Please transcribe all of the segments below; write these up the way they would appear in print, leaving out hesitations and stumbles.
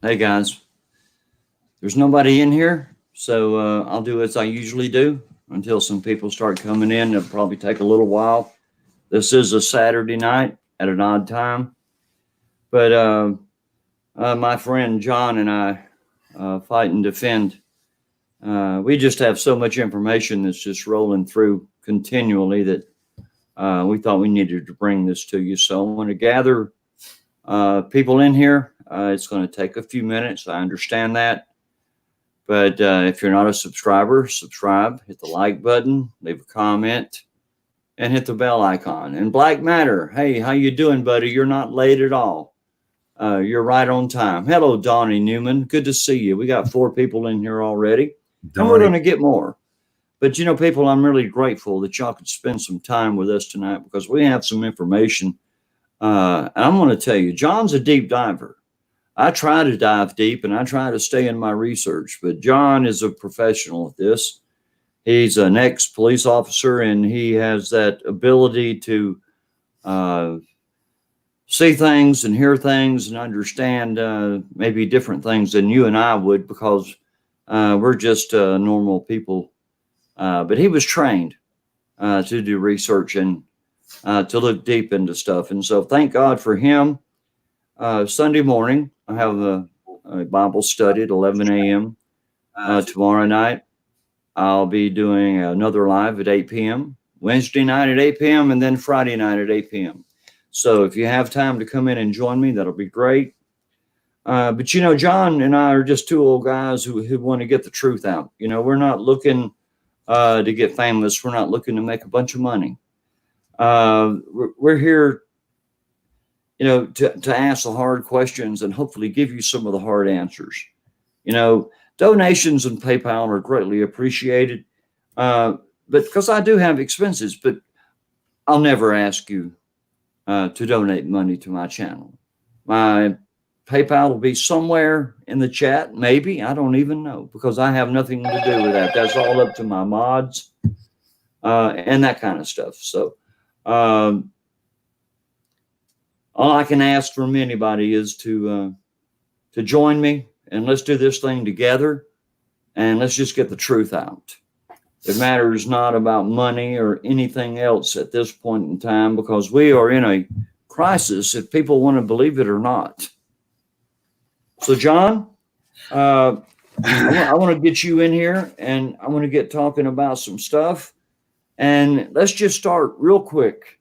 Hey guys, there's nobody in here, so I'll do as I usually do until some people start coming in. It'll probably take a little while. This is a Saturday night at an odd time, but my friend John and I fight and defend. We just have so much information that's just rolling through continually that we thought we needed to bring this to you. So I want to gather people in here. It's going to take a few minutes. I understand that. But if you're not a subscriber, subscribe, hit the like button, leave a comment, and hit the bell icon. And Black Matter, hey, how you doing, buddy? You're not late at all. You're right on time. Hello, Donnie Newman. Good to see you. We got 4 people in here already, and we're going to get more. But, you know, people, I'm really grateful that y'all could spend some time with us tonight because we have some information. And I'm going to tell you, John's a deep diver. I try to dive deep and I try to stay in my research, but John is a professional at this. He's an ex-police officer and he has that ability to see things and hear things and understand maybe different things than you and I would because we're just normal people. But he was trained to do research and to look deep into stuff. And so thank God for him. Sunday morning, I have a Bible study at 11 a.m. Tomorrow night, I'll be doing another live at 8 p.m. Wednesday night at 8 p.m. and then Friday night at 8 p.m. So if you have time to come in and join me, that'll be great. But, you know, John and I are just 2 old guys who want to get the truth out. You know, we're not looking to get famous. We're not looking to make a bunch of money. We're here, you know, to ask the hard questions and hopefully give you some of the hard answers. You know, donations and PayPal are greatly appreciated, but because I do have expenses, but I'll never ask you to donate money to my channel. My PayPal will be somewhere in the chat, maybe. I don't even know because I have nothing to do with that. That's all up to my mods and that kind of stuff. So, all I can ask from anybody is to join me and let's do this thing together and let's just get the truth out. It matters not about money or anything else at this point in time because we are in a crisis if people want to believe it or not. So, John, I want to get you in here and I want to get talking about some stuff. And let's just start real quick.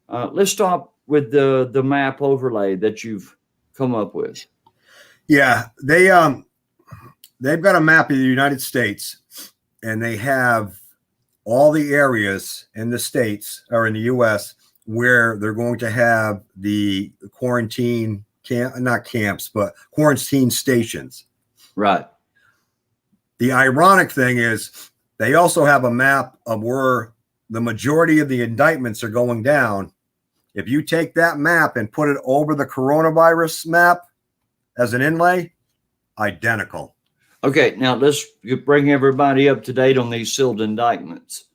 Let's start with the map overlay that you've come up with. Yeah, they've got a map of the United States, and they have all the areas in the states or in the U.S. where they're going to have the quarantine not camps, but quarantine stations. Right. The ironic thing is they also have a map of where the majority of the indictments are going down. If you take that map and put it over the coronavirus map as an inlay, identical. Okay, now let's bring everybody up to date on these sealed indictments.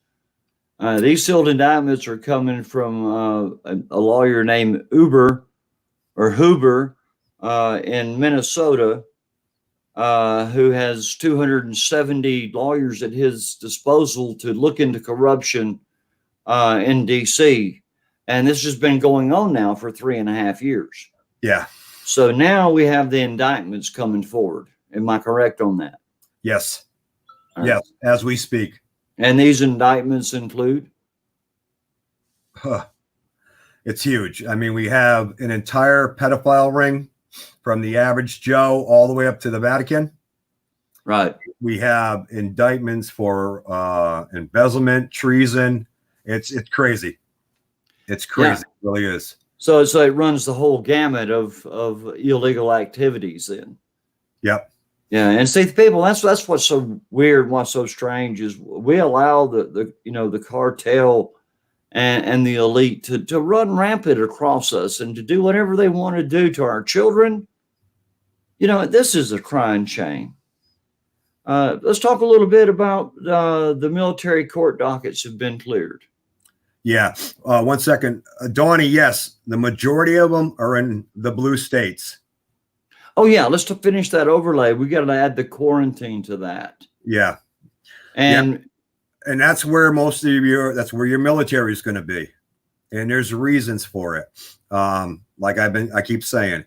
These sealed indictments are coming from a lawyer named Huber in Minnesota, who has 270 lawyers at his disposal to look into corruption in D.C., and this has been going on now for 3.5 years. Yeah. So now we have the indictments coming forward. Am I correct on that? Yes. Yes, as we speak. And these indictments include? It's huge. I mean, we have an entire pedophile ring from the average Joe all the way up to the Vatican. Right. We have indictments for embezzlement, treason. It's crazy. It's crazy. Yeah. It really is. So it runs the whole gamut of illegal activities then. Yep. Yeah, and see, people, that's what's so weird, what's so strange is we allow the cartel and the elite to run rampant across us and to do whatever they want to do to our children. You know, this is a crime chain. Let's talk a little bit about the military court dockets have been cleared. Yeah. 1 second. Donnie, yes, the majority of them are in the blue states. Oh yeah, let's finish that overlay. We got to add the quarantine to that. Yeah. And And that's where most of that's where your military is going to be. And there's reasons for it. Like I keep saying,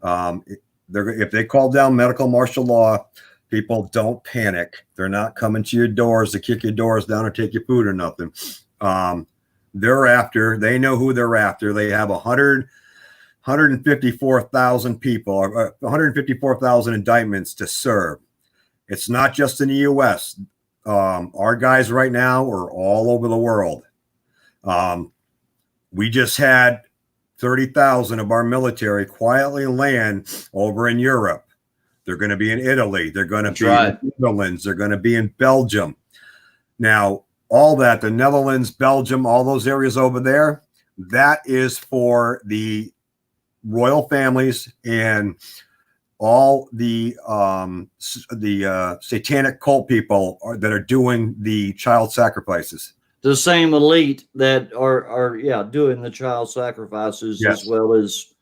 if they call down medical martial law, people don't panic. They're not coming to your doors to kick your doors down or take your food or nothing. They know who they're after. They have 154,000 people, or 154,000 indictments to serve. It's not just in the U.S. Our guys right now are all over the world. We just had 30,000 of our military quietly land over in Europe. They're going to be in Italy. They're going to be in the Netherlands. They're going to be in Belgium. Now, all that, the Netherlands, Belgium, all those areas over there, that is for the royal families and all the satanic cult people that are doing the child sacrifices. The same elite that are doing the child sacrifices, yes, as well as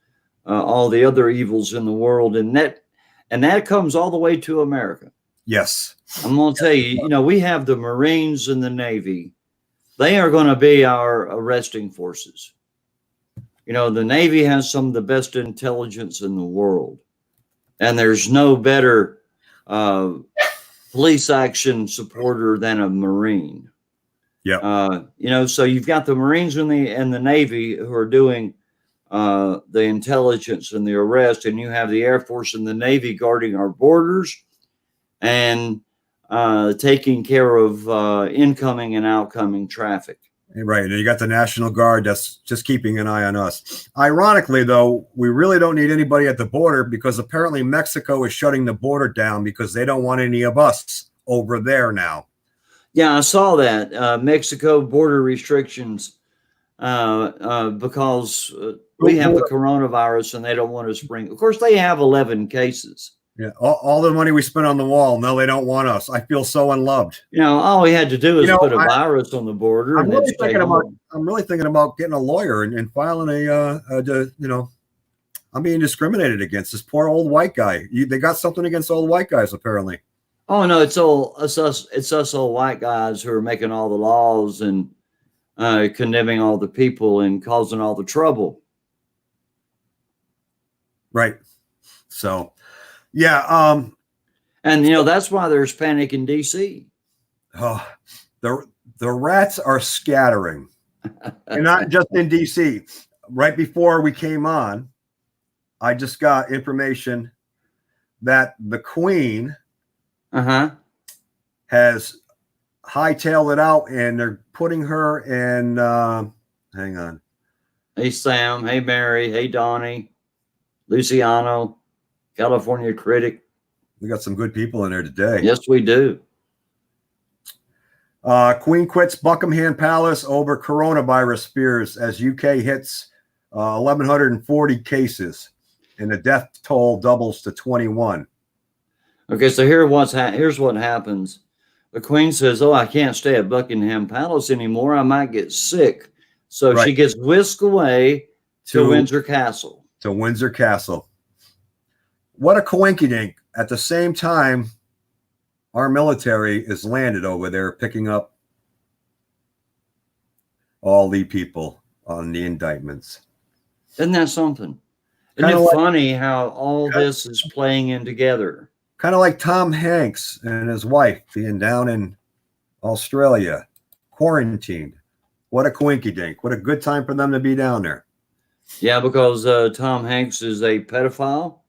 all the other evils in the world, and that comes all the way to America. Yes. I'm going to tell you, we have the Marines and the Navy. They are going to be our arresting forces. The Navy has some of the best intelligence in the world, and there's no better police action supporter than a Marine. Yeah. So you've got the Marines and the Navy who are doing the intelligence and the arrest, and you have the Air Force and the Navy guarding our borders and taking care of incoming and outgoing traffic. Right. And you got the National Guard that's just keeping an eye on us. Ironically, though, we really don't need anybody at the border, because apparently Mexico is shutting the border down because they don't want any of us over there now. Yeah, I saw that. Mexico border restrictions because we have the coronavirus and they don't want us to bring. Of course, they have 11 cases. Yeah, all the money we spent on the wall. No, they don't want us. I feel so unloved. All we had to do is put a virus on the border. I'm really thinking about getting a lawyer and filing I'm being discriminated against. This poor old white guy. They got something against old white guys, apparently. Oh no, it's us old white guys who are making all the laws and condemning all the people and causing all the trouble. Right. So. Yeah, and that's why there's panic in DC. Oh, the rats are scattering, and not just in DC. Right before we came on, I just got information that the Queen has hightailed it out, and they're putting her in. Hang on. Hey Sam. Hey Mary. Hey Donnie. Luciano. California Critic. We got some good people in there today. Yes, we do. Queen quits Buckingham Palace over coronavirus fears as UK hits 1,140 cases, and the death toll doubles to 21. Okay, so here's what happens. The Queen says, "Oh, I can't stay at Buckingham Palace anymore. I might get sick." So she gets whisked away to Windsor Castle. To Windsor Castle. What a coinkydink. At the same time, our military is landed over there picking up all the people on the indictments. Isn't that something? Isn't it funny how all this is playing in together? Kind of like Tom Hanks and his wife being down in Australia, quarantined. What a coinkydink. What a good time for them to be down there. Yeah, because Tom Hanks is a pedophile.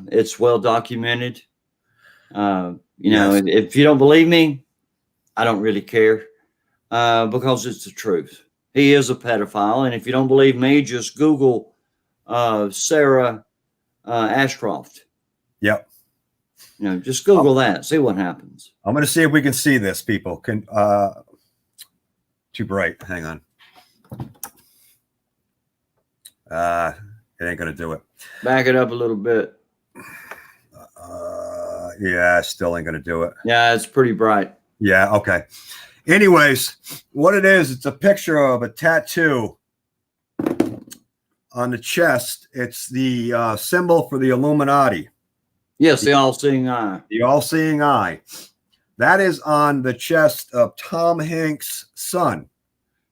It's well documented. If you don't believe me, I don't really care because it's the truth. He is a pedophile. And if you don't believe me, just Google Sarah Ashcroft. Yep. Just Google that. See what happens. I'm going to see if we can see this, people. Too bright. Hang on. It ain't going to do it. Back it up a little bit. Yeah, still ain't going to do it. Yeah, it's pretty bright. Yeah, okay. Anyways, what it is, it's a picture of a tattoo on the chest, it's the symbol for the Illuminati, Yes, the all-seeing eye. the all-seeing eye. That is on the chest of Tom Hanks' son.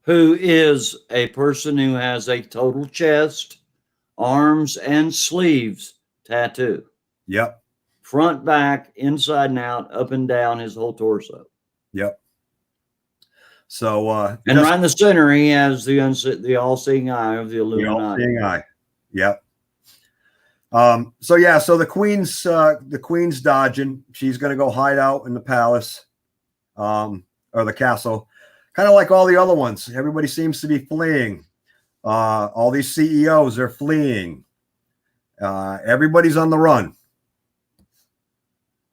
Who is a person who has a total chest, arms, and sleeves tattoo. Yep. Front, back, inside and out, up and down his whole torso. Yep. So, And right in the center, he has the all-seeing eye of the the Illuminati. all-seeing eye. Yep. So yeah, so the queen's dodging. She's going to go hide out in the palace, or the castle, kind of like all the other ones. Everybody seems to be fleeing. All these CEOs are fleeing. Everybody's on the run.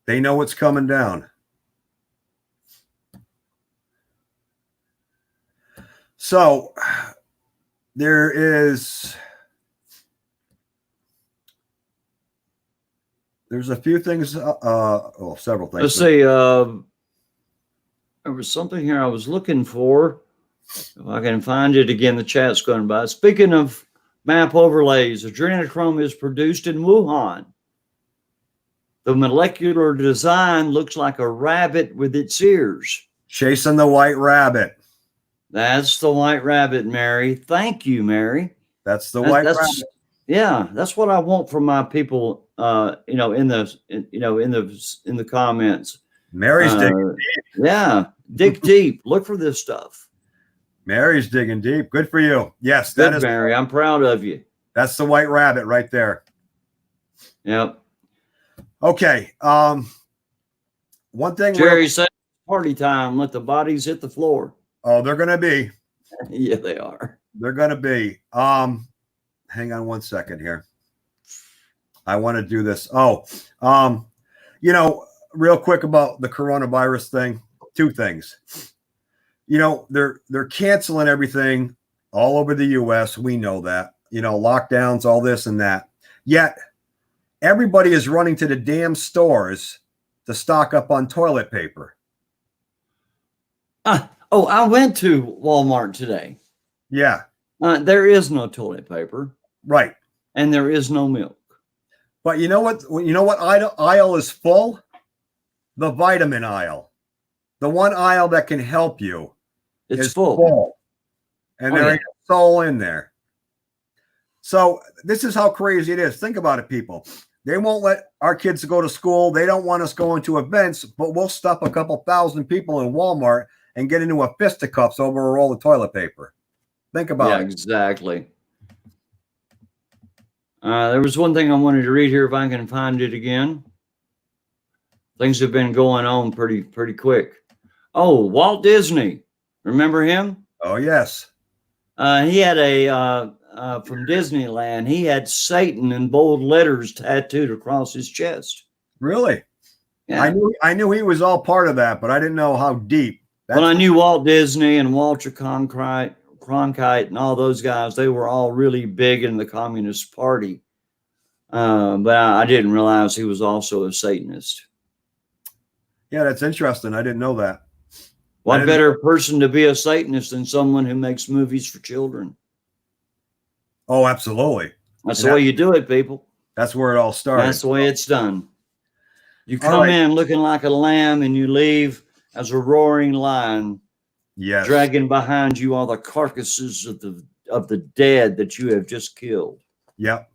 They know what's coming down. So there's a few things, several things. Let's see. There was something here I was looking for. If I can find it again, the chat's going by. Speaking of map overlays, adrenochrome is produced in Wuhan. The molecular design looks like a rabbit with its ears. Chasing the white rabbit. That's the white rabbit, Mary. Thank you, Mary. That's the white rabbit. Yeah, that's what I want from my people. In the comments. Mary's digging deep. Yeah, dig deep. Look for this stuff. Mary's digging deep. Good for you. Yes, Good, Mary. I'm proud of you. That's the white rabbit right there. Yep. Okay. One thing. Jerry said, "Party time. Let the bodies hit the floor." Oh, they're gonna be. Yeah, they are. They're gonna be. Hang on one second here. I want to do this. Real quick about the coronavirus thing. Two things. They're canceling everything all over the U.S. We know that. Lockdowns, all this and that. Yet everybody is running to the damn stores to stock up on toilet paper. I went to Walmart today. Yeah. There is no toilet paper. Right. And there is no milk. But you know what? You know what aisle is full? The vitamin aisle. The one aisle that can help you. It's full. And there ain't a soul in there. So this is how crazy it is. Think about it, people. They won't let our kids go to school. They don't want us going to events, but we'll stuff a couple thousand people in Walmart and get into a fisticuffs over a roll of toilet paper. Think about it. Exactly. There was one thing I wanted to read here if I can find it again. Things have been going on pretty quick. Oh, Walt Disney. Remember him? Oh, yes. He had from Disneyland, he had Satan in bold letters tattooed across his chest. Really? Yeah. I knew he was all part of that, but I didn't know how deep. Well, I knew Walt Disney and Walter Cronkite and all those guys. They were all really big in the Communist Party. But I didn't realize he was also a Satanist. Yeah, that's interesting. I didn't know that. What better person to be a Satanist than someone who makes movies for children? Oh, absolutely. That's the way you do it, people. That's where it all started. That's the way it's done. You come in looking like a lamb and you leave as a roaring lion. Yes. Dragging behind you all the carcasses of the dead that you have just killed. Yep.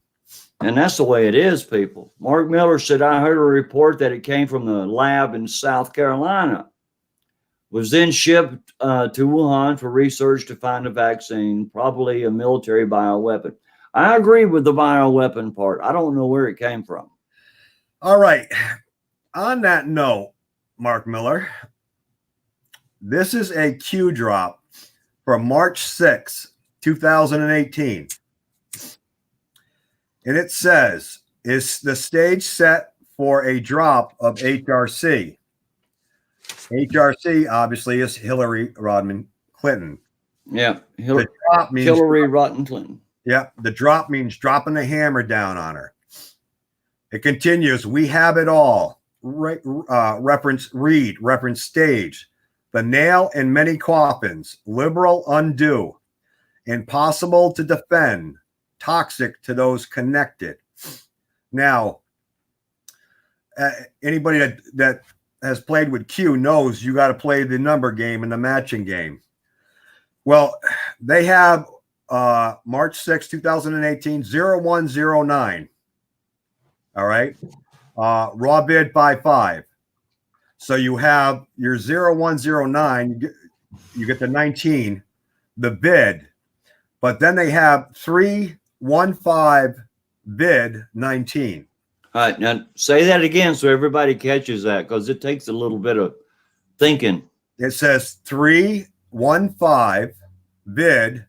And that's the way it is, people. Mark Miller said, I heard a report that it came from the lab in South Carolina. Was then shipped to Wuhan for research to find a vaccine, probably a military bioweapon. I agree with the bioweapon part. I don't know where it came from. All right. On that note, Mark Miller, this is a Q drop from March 6, 2018. And it says, is the stage set for a drop of HRC? HRC obviously is Hillary Rodham Clinton. Yeah. The drop means Hillary Rodham Clinton. Yeah. The drop means dropping the hammer down on her. It continues. We have it all. Reference Reed, reference stage. The nail in many coffins. Liberal undo. Impossible to defend. toxic to those connected. Now, anybody that has played with Q knows you got to play the number game and the matching game. Well, they have March 6, 2018, 0109. All right. Raw bid by 5. So you have your 0109, you get the 19, the bid, but then they have 315 bid 19. All right, now say that again so everybody catches that, because it takes a little bit of thinking. It says 315 bid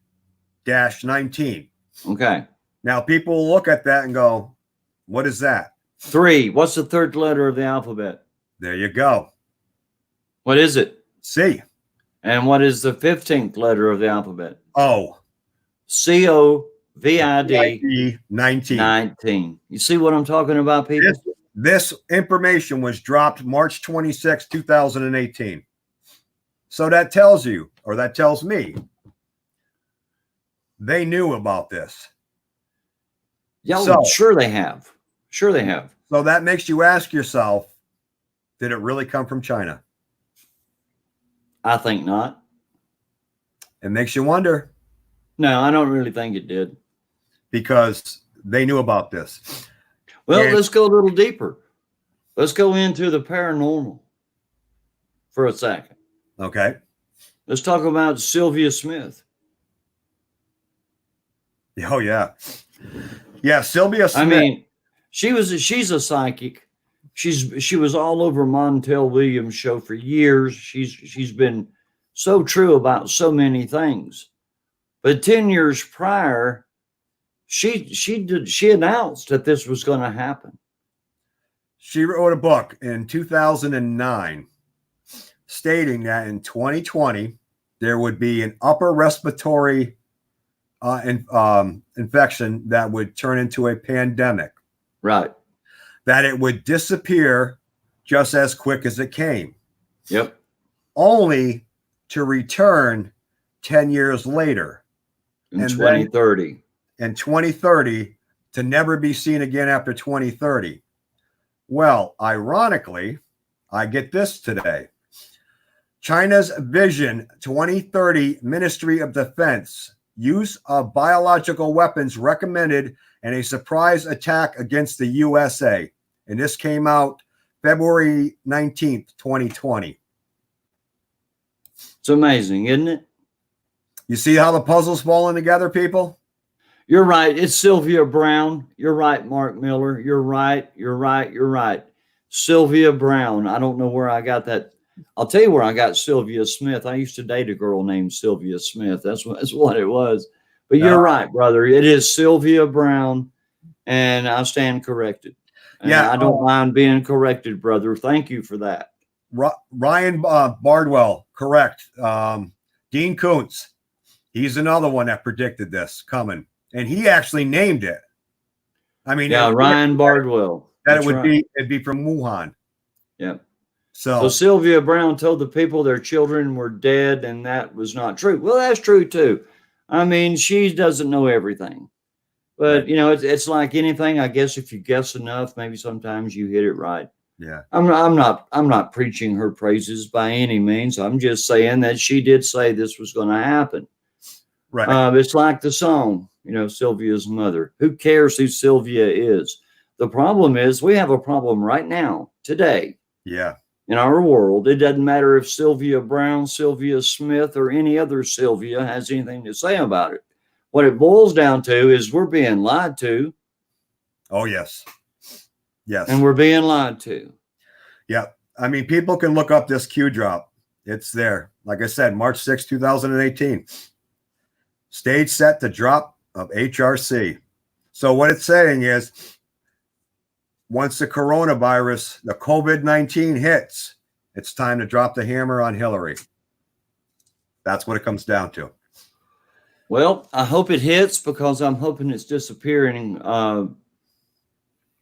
dash 19. Okay. Now people will look at that and go, what is that? 3. What's the third letter of the alphabet? There you go. What is it? C. And what is the 15th letter of the alphabet? O. COVID 19. 19. You see what I'm talking about, people? This information was dropped March 26, 2018. So that tells you, or that tells me, they knew about this. Yeah, So- sure they have. Sure they have. So that makes you ask yourself, did it really come from China? I think not. It makes you wonder, No, I don't really think it did. because they knew about this. Well, And- let's go a little deeper. Let's go into the paranormal for a second. Okay. Let's talk about Sylvia Smith. Oh, yeah. Yeah, Sylvia Smith. I mean, she's a psychic. She was all over Montel Williams' show for years. She's been so true about so many things. But 10 years prior, she announced that this was going to happen. She wrote a book in 2009 stating that in 2020 there would be an upper respiratory infection that would turn into a pandemic, Right. that it would disappear just as quick as it came, Yep. only to return 10 years later In And then- 2030. in 2030 to never be seen again after 2030. Well, ironically, I get this today. China's Vision 2030 Ministry of Defense use of biological weapons recommended in a surprise attack against the USA. And this came out February 19th, 2020. It's amazing, isn't it? You see how the puzzle's falling together, people? You're right. It's Sylvia Brown. You're right, Mark Miller. You're right. You're right. You're right. Sylvia Brown. I don't know where I got that. I'll tell you where I got Sylvia Smith. I used to date a girl named Sylvia Smith. That's what it was. But you're right, brother. It is Sylvia Brown, and I stand corrected. And Yeah. I don't mind being corrected, brother. Thank you for that. Ryan Bardwell, correct. Dean Koontz, he's another one that predicted this coming, and he actually named it. I mean, Yeah, Ryan Bardwell. that That's it would right. it'd be from Wuhan. Yeah. So So Sylvia Brown told the people their children were dead, and that was not true. Well, that's true too. I mean, she doesn't know everything, but Right. you know, it's like anything. I guess if you guess enough, maybe sometimes you hit it right. yeah, I'm not preaching her praises by any means. I'm just saying that she did say this was going to happen. right. It's like the song, you know, Sylvia's mother. Who cares who Sylvia is? The problem is we have a problem right now, today, Yeah, in our world. It doesn't matter if Sylvia Brown, Sylvia Smith, or any other Sylvia has anything to say about it. What it boils down to is we're being lied to, oh yes, yes, and we're being lied to. yeah. I mean, people can look up this Q drop. It's there. Like I said, March 6, 2018. Stage set to drop of HRC. So what it's saying is, once the coronavirus, the COVID-19 hits, it's time to drop the hammer on Hillary. That's what it comes down to. Well, I hope it hits, because I'm hoping it's disappearing.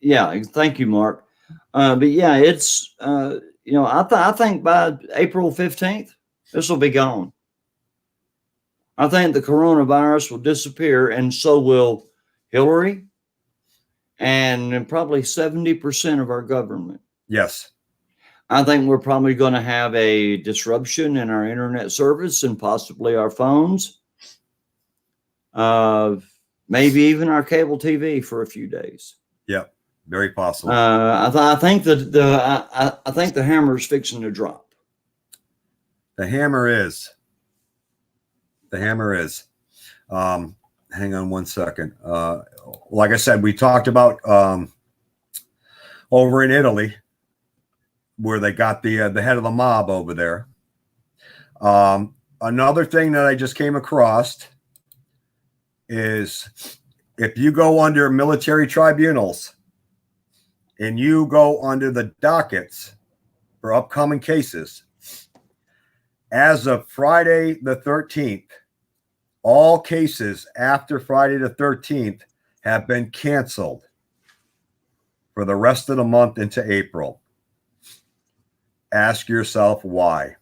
Yeah, thank you, Mark. But yeah, it's you know, I think by April 15th, this will be gone. I think the coronavirus will disappear, and so will Hillary, and probably 70% of our government. Yes. I think we're probably going to have a disruption in our internet service and possibly our phones, maybe even our cable TV for a few days. Yep. Very possible. I think I think the hammer is fixing to drop. The hammer is. The hammer is. Hang on one second. Like I said, we talked about over in Italy, where they got the head of the mob over there. Another thing that I just came across is if you go under military tribunals and you go under the dockets for upcoming cases, as of Friday the 13th, all cases after Friday the 13th have been canceled for the rest of the month into April. Ask yourself why.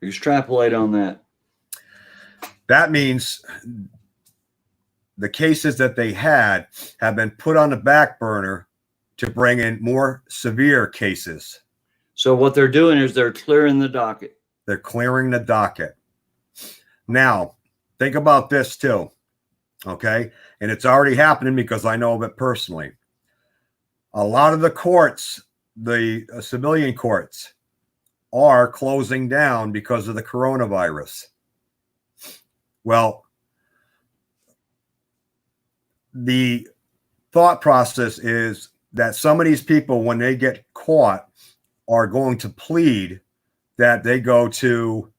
Extrapolate on that. That means the cases that they had have been put on the back burner to bring in more severe cases. So what they're doing is they're clearing the docket. They're clearing the docket. Now, think about this too, okay? And it's already happening because I know of it personally. A lot of the courts, the civilian courts, are closing down because of the coronavirus. Well, the thought process is that some of these people, when they get caught, are going to plead that they go to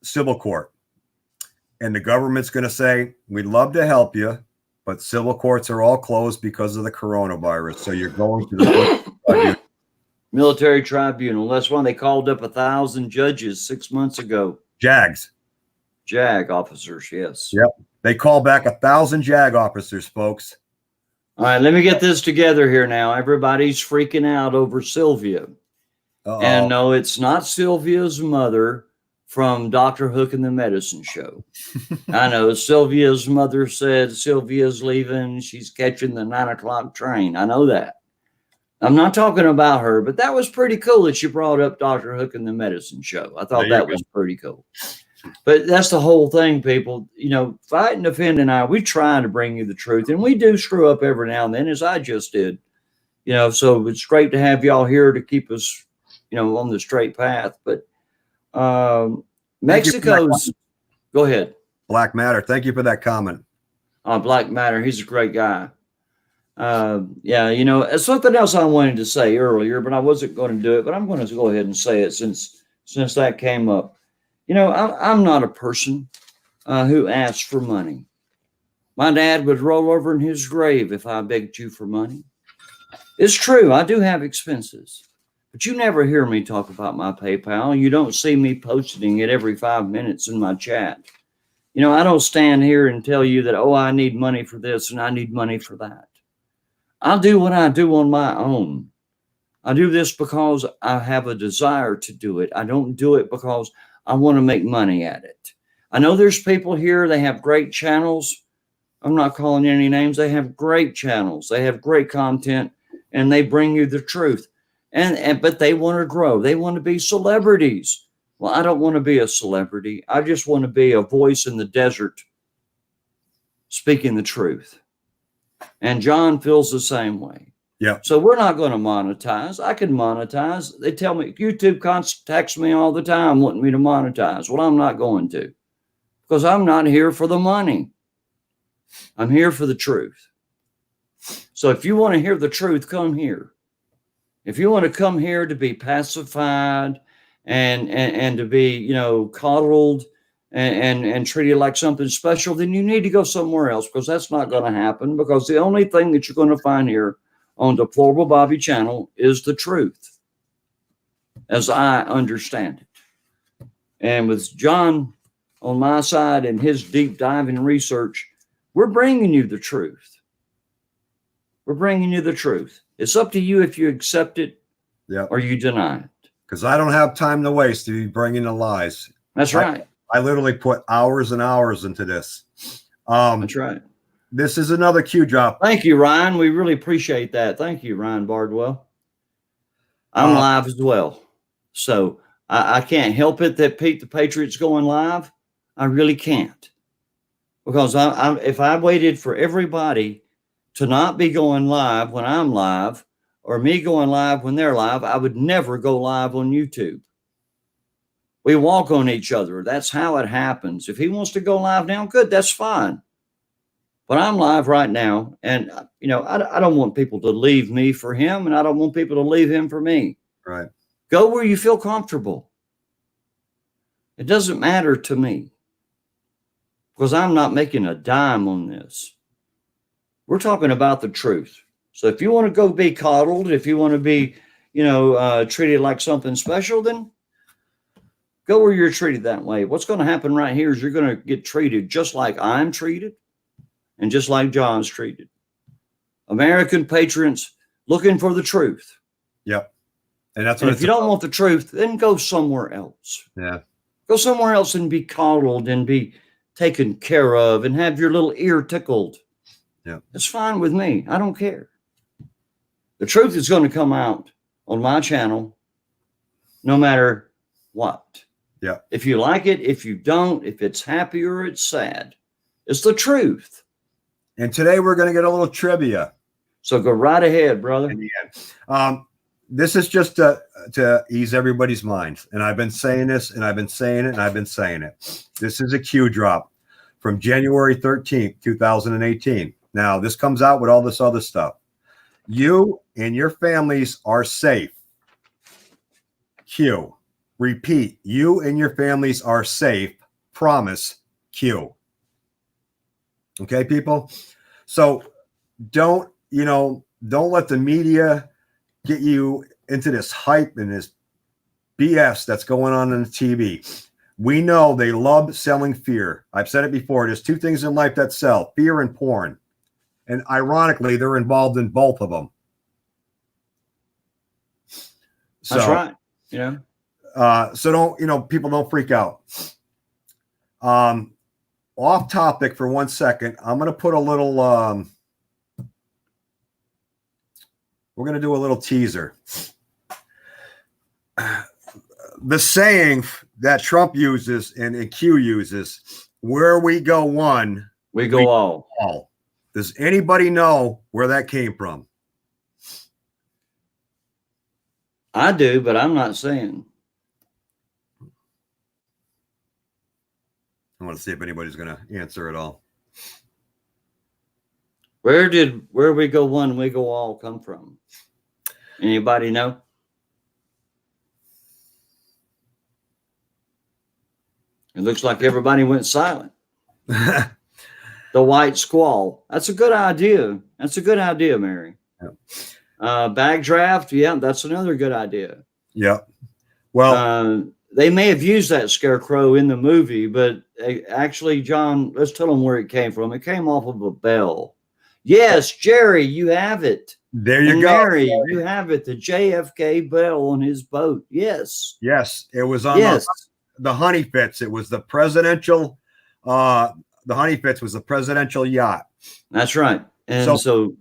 civil court. And the government's going to say, we'd love to help you, but civil courts are all closed because of the coronavirus. So you're going to the military tribunal. That's why they called up 1,000 judges 6 months ago. JAG officers, yes. Yep. They call back 1,000 JAG officers, folks. All right, let me get this together here now. Everybody's freaking out over Sylvia. And no, it's not Sylvia's mother from Dr. Hook and the Medicine Show. I know Sylvia's mother said Sylvia's leaving. She's catching the 9 o'clock train. I know that. I'm not talking about her, but that was pretty cool that she brought up Dr. Hook and the Medicine Show. I thought that was pretty cool. But that's the whole thing, people. You know, Fight and Defend and I, we try to bring you the truth. And we do screw up every now and then, as I just did. You know, so it's great to have y'all here to keep us, you know, on the straight path. But Mexico's, go ahead. Black Matter, thank you for that comment. Black Matter, he's a great guy. Yeah, you know, something else I wanted to say earlier, but I wasn't going to do it, but I'm going to go ahead and say it since that came up. You know, I'm not a person who asks for money. My dad would roll over in his grave if I begged you for money. It's true, I do have expenses, but you never hear me talk about my PayPal. You don't see me posting it every 5 minutes in my chat. You know, I don't stand here and tell you that, oh, I need money for this and I need money for that. I'll do what I do on my own. I do this because I have a desire to do it. I don't do it because I want to make money at it. I know there's people here, they have great channels. I'm not calling any names. They have great channels. They have great content and they bring you the truth. But they want to grow. They want to be celebrities. Well, I don't want to be a celebrity. I just want to be a voice in the desert speaking the truth. And John feels the same way. Yeah. So we're not going to monetize. I can monetize. They tell me, YouTube contacts me all the time wanting me to monetize. Well, I'm not going to, because I'm not here for the money. I'm here for the truth. So if you want to hear the truth, come here. If you want to come here to be pacified and to be, you know, coddled and treated like something special, then you need to go somewhere else, because that's not going to happen, because the only thing that you're going to find here on Deplorable Bobby channel is the truth, as I understand it. And with John on my side and his deep diving research, we're bringing you the truth. We're bringing you the truth. It's up to you if you accept it or you deny it. Because I don't have time to waste to be bringing the lies. That's right. I literally put hours and hours into this. That's right. This is another Q drop. Thank you, Ryan. We really appreciate that. Thank you, Ryan Bardwell. I'm live as well. So I can't help it that Pete the Patriot's going live. I really can't. Because if I waited for everybody to not be going live when I'm live, or me going live when they're live, I would never go live on YouTube. We walk on each other. That's how it happens. If he wants to go live now, good, that's fine. But I'm live right now. And, you know, I don't want people to leave me for him, and I don't want people to leave him for me. Right. Go where you feel comfortable. It doesn't matter to me, because I'm not making a dime on this. We're talking about the truth. So if you want to go be coddled, if you want to be, you know, treated like something special, then go where you're treated that way. What's going to happen right here is you're going to get treated just like I'm treated and just like John's treated. American patriots looking for the truth. Yep. And that's what if you don't want the truth, then go somewhere else. Yeah. Go somewhere else and be coddled and be taken care of and have your little ear tickled. Yeah. It's fine with me. I don't care. The truth is going to come out on my channel no matter what. Yeah. If you like it, if you don't, if it's happy or it's sad, it's the truth. And today we're going to get a little trivia. So go right ahead, brother. In the end. This is just to ease everybody's minds. And I've been saying this, and I've been saying it, and I've been saying it. This is a Q drop from January 13th, 2018. Now, this comes out with all this other stuff. You and your families are safe. Q. Repeat. You and your families are safe. Promise. Q. Okay, people? So don't let the media get you into this hype and this BS that's going on the TV. We know they love selling fear. I've said it before. There's two things in life that sell: fear and porn. And ironically, they're involved in both of them. So, that's right. Yeah. So don't, people don't freak out. Off topic for 1 second. I'm going to put a little, we're going to do a little teaser. The saying that Trump uses and Q uses, where we go one, we go all. Does anybody know where that came from? I do, but I'm not saying. I want to see if anybody's going to answer at all. Where we go one, we go all come from? Anybody know? It looks like everybody went silent. The white squall. That's a good idea. That's a good idea, Mary. Yeah. Bag draft. Yeah, that's another good idea. Yeah. Well, they may have used that scarecrow in the movie, but actually, John, let's tell them where it came from. It came off of a bell. Yes, Jerry, you have it. There you and go. Mary, you have it. The JFK bell on his boat. Yes. Yes. It was on the Honey Fitz. It was the presidential, the Honey Fitz was the presidential yacht. That's right. And so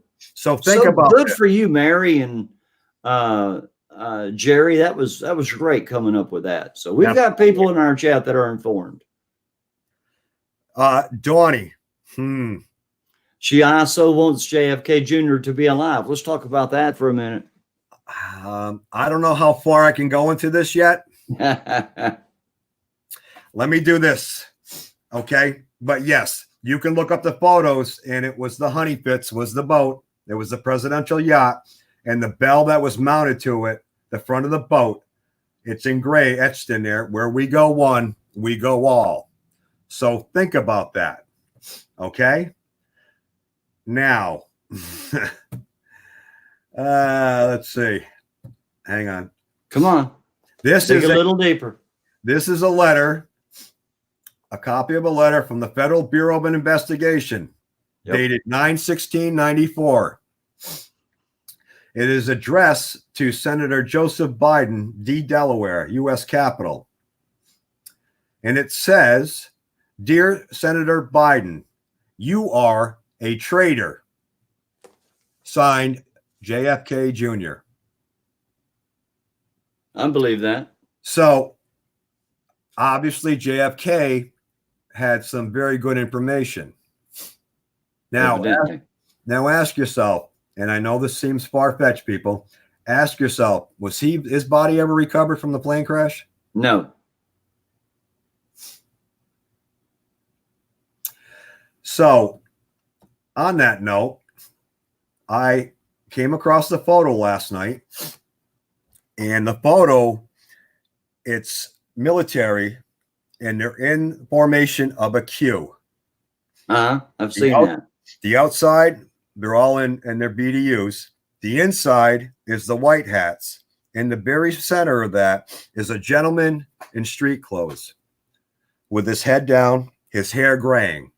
think about good for you, Mary and Jerry. That was great coming up with that. So we've got people in our chat that are informed. Donnie. She also wants JFK Jr. to be alive. Let's talk about that for a minute. I don't know how far I can go into this yet. Let me do this. Okay. But yes, you can look up the photos, and it was the Honey Fitz was the boat. It was the presidential yacht, and the bell that was mounted to it, the front of the boat, it's in gray, etched in there. Where we go one, we go all. So think about that. Okay. Now, let's see. Hang on. Come on. This Dig is a little deeper. This is a letter, a copy of a letter from the Federal Bureau of Investigation, dated 9/16/94. It is addressed to Senator Joseph Biden, D. Delaware, U.S. Capitol. And it says, "Dear Senator Biden, You are a traitor. Signed, JFK Jr. I believe that. So obviously JFK had some very good information. Now, Evidently. now ask yourself, and I know this seems far-fetched, people. Ask yourself, was his body ever recovered from the plane crash? No. So, on that note, I came across the photo last night, and the photo, it's military, and they're in formation of a Q. I've seen that. The outside, they're all in their BDUs. The inside is the white hats. In the very center of that is a gentleman in street clothes with his head down, his hair graying.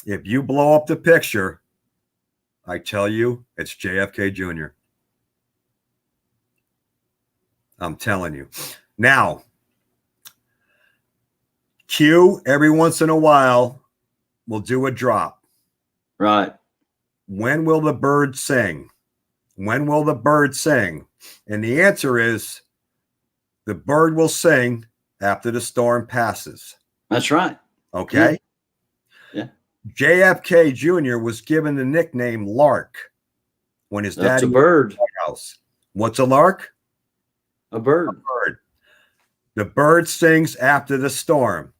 If you blow up the picture, I tell you, it's JFK Jr. I'm telling you. Now, Q, every once in a while, will do a drop. Right. When will the bird sing? When will the bird sing? And the answer is the bird will sing after the storm passes. That's right. Okay? Yeah. JFK Jr. was given the nickname Lark when his That's daddy a bird. was in the White House. What's a lark? A bird. A bird. The bird sings after the storm.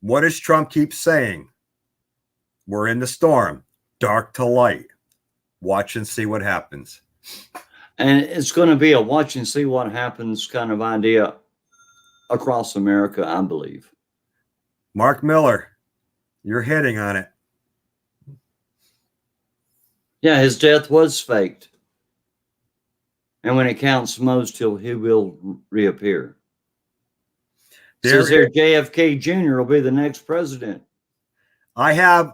What does Trump keep saying? We're in the storm, dark to light. Watch and see what happens. And it's going to be a watch and see what happens kind of idea across America, I believe. Mark Miller, you're hitting on it. Yeah, his death was faked. And when it counts most, he will reappear. Says here, JFK Jr. will be the next president. I've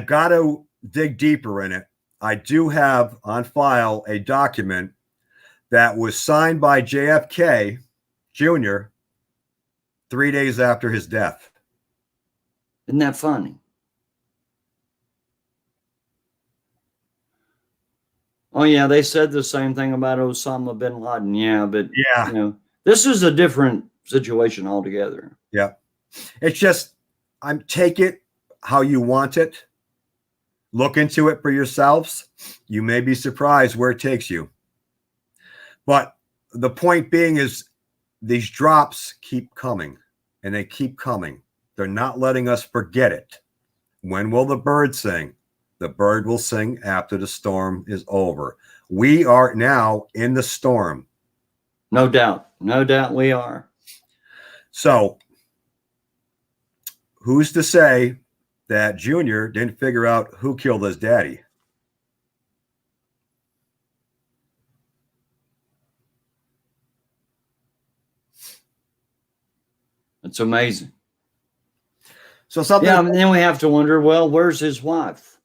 got to dig deeper in it. I do have on file a document that was signed by JFK Jr. 3 days after his death. Isn't that funny? Oh, yeah, they said the same thing about Osama bin Laden. Yeah, but Yeah. you know, this is a different situation altogether. Yeah. It's just, take it how you want it. Look into it for yourselves. You may be surprised where it takes you. But the point being is these drops keep coming, and they keep coming. They're not letting us forget it. When will the bird sing? The bird will sing after the storm is over. We are now in the storm. No doubt. No doubt we are. So who's to say that Junior didn't figure out who killed his daddy? It's amazing. So something. Yeah, and then we have to wonder, well, where's his wife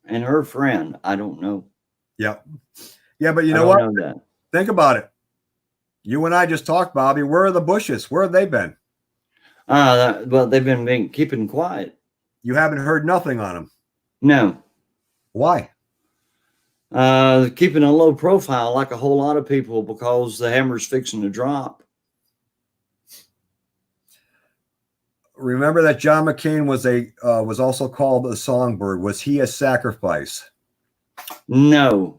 and her friend? I don't know. Yeah. Yeah, but you know what? Know that. Think about it. You and I just talked, Bobby. Where are the Bushes? Where have they been? Well, they've been keeping quiet. You haven't heard nothing on them. No. Why? Keeping a low profile like a whole lot of people because the hammer's fixing to drop. Remember that John McCain was also called a songbird. Was he a sacrifice? No.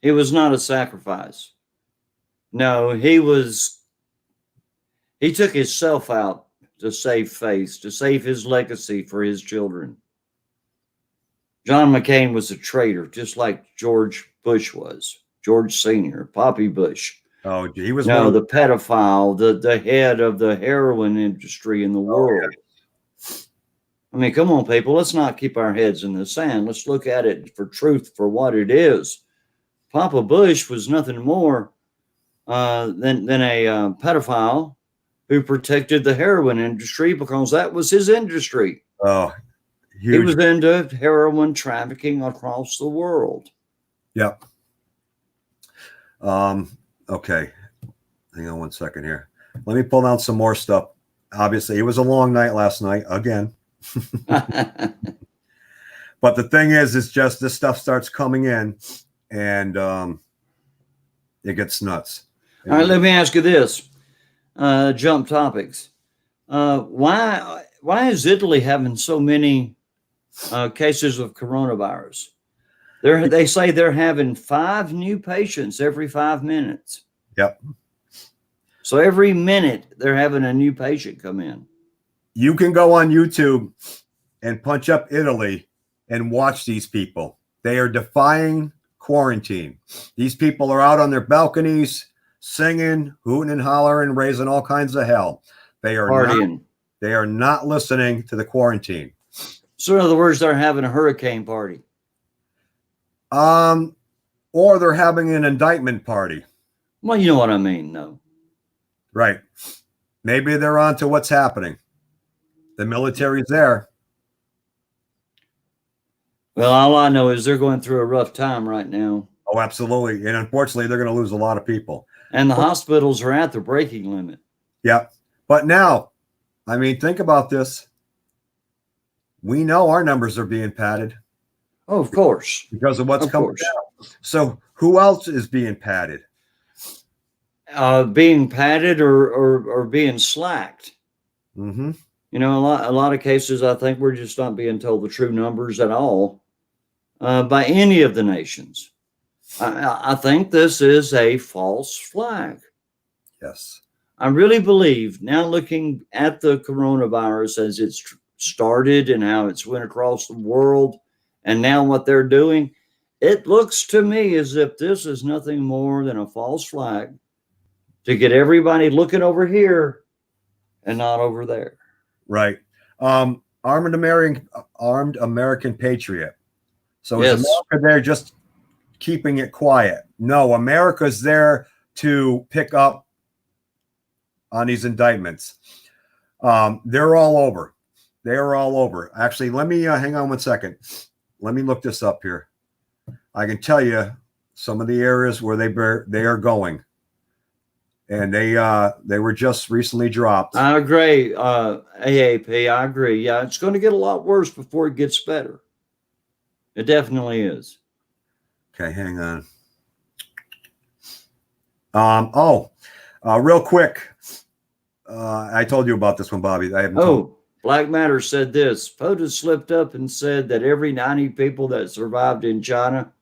It was not a sacrifice. No, he took himself out to save face, to save his legacy for his children. John McCain was a traitor, just like George Bush was. George Sr., Poppy Bush. Oh, he was the pedophile, the head of the heroin industry in the world. Yes. I mean, come on, people. Let's not keep our heads in the sand. Let's look at it for truth, for what it is. Papa Bush was nothing more than a pedophile who protected the heroin industry because that was his industry. Oh, huge. He was into heroin trafficking across the world. Yep. Okay. Hang on 1 second here. Let me pull down some more stuff. Obviously, it was a long night last night again. But the thing is, it's just this stuff starts coming in, and it gets nuts. All right, let me ask you this. Jump topics. Why is Italy having so many cases of coronavirus? They say they're having 5 new patients every 5 minutes. Yep. So every minute they're having a new patient come in. You can go on YouTube and punch up Italy and watch these people. They are defying quarantine. These people are out on their balconies singing, hooting and hollering, raising all kinds of hell. They are Partying. not listening to the quarantine. So in other words, they're having a hurricane party. Or they're having an indictment party. Well, you know what I mean, no. Right. Maybe they're on to what's happening. The military's there. Well, all I know is they're going through a rough time right now. Oh, absolutely. And unfortunately, they're going to lose a lot of people. And the hospitals are at the breaking limit. Yeah. But now, I mean, think about this. We know our numbers are being padded. Oh, of course. Because of what's coming down. So who else is being padded? Being padded or being slacked. Mm-hmm. You know, a lot of cases, I think we're just not being told the true numbers at all by any of the nations. I think this is a false flag. Yes. I really believe, now looking at the coronavirus as it's started and how it's went across the world, and now what they're doing, it looks to me as if this is nothing more than a false flag to get everybody looking over here and not over there. Right. Armed American patriot. So Yes. is America there just keeping it quiet? No, America's there to pick up on these indictments. They're all over. They are all over. Actually, let me hang on 1 second. Let me look this up here. I can tell you some of the areas where they are going. And they were just recently dropped. I agree, AAP. I agree. Yeah, it's going to get a lot worse before it gets better. It definitely is. Okay, hang on. Real quick. I told you about this one, Bobby. I haven't told. Black Matter said this. POTUS slipped up and said that every 90 people that survived in China,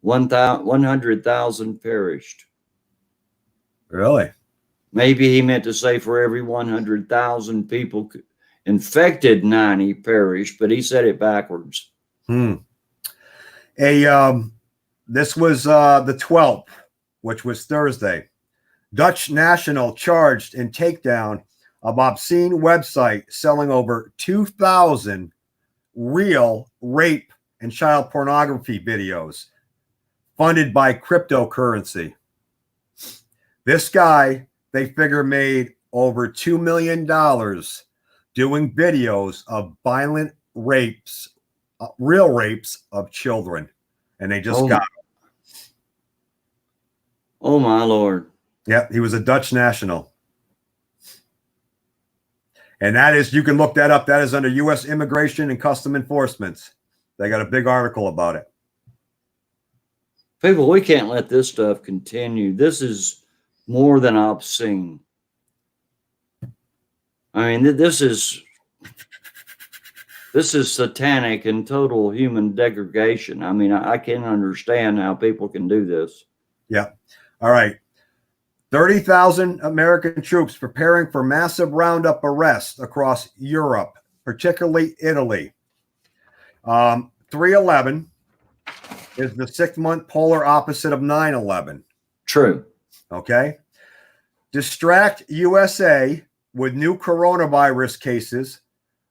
100,000 perished. Really? Maybe he meant to say for every 100,000 people infected, 90 perished, but he said it backwards. This was the 12th, which was Thursday. Dutch national charged in takedown of obscene website selling over 2,000 real rape and child pornography videos funded by cryptocurrency. This guy, they figure, made over $2 million doing videos of violent rapes, real rapes of children. And they just got him. Oh, my Lord. Yep, he was a Dutch national. And that is, you can look that up. That is under U.S. Immigration and Custom Enforcement. They got a big article about it. People, we can't let this stuff continue. This is more than obscene. I mean, this is satanic and total human degradation. I mean, I can't understand how people can do this. Yeah. All right. 30,000 American troops preparing for massive roundup arrests across Europe, particularly Italy. 3/11 is the 6-month polar opposite of 9/11. True. Okay. Distract USA with new coronavirus cases.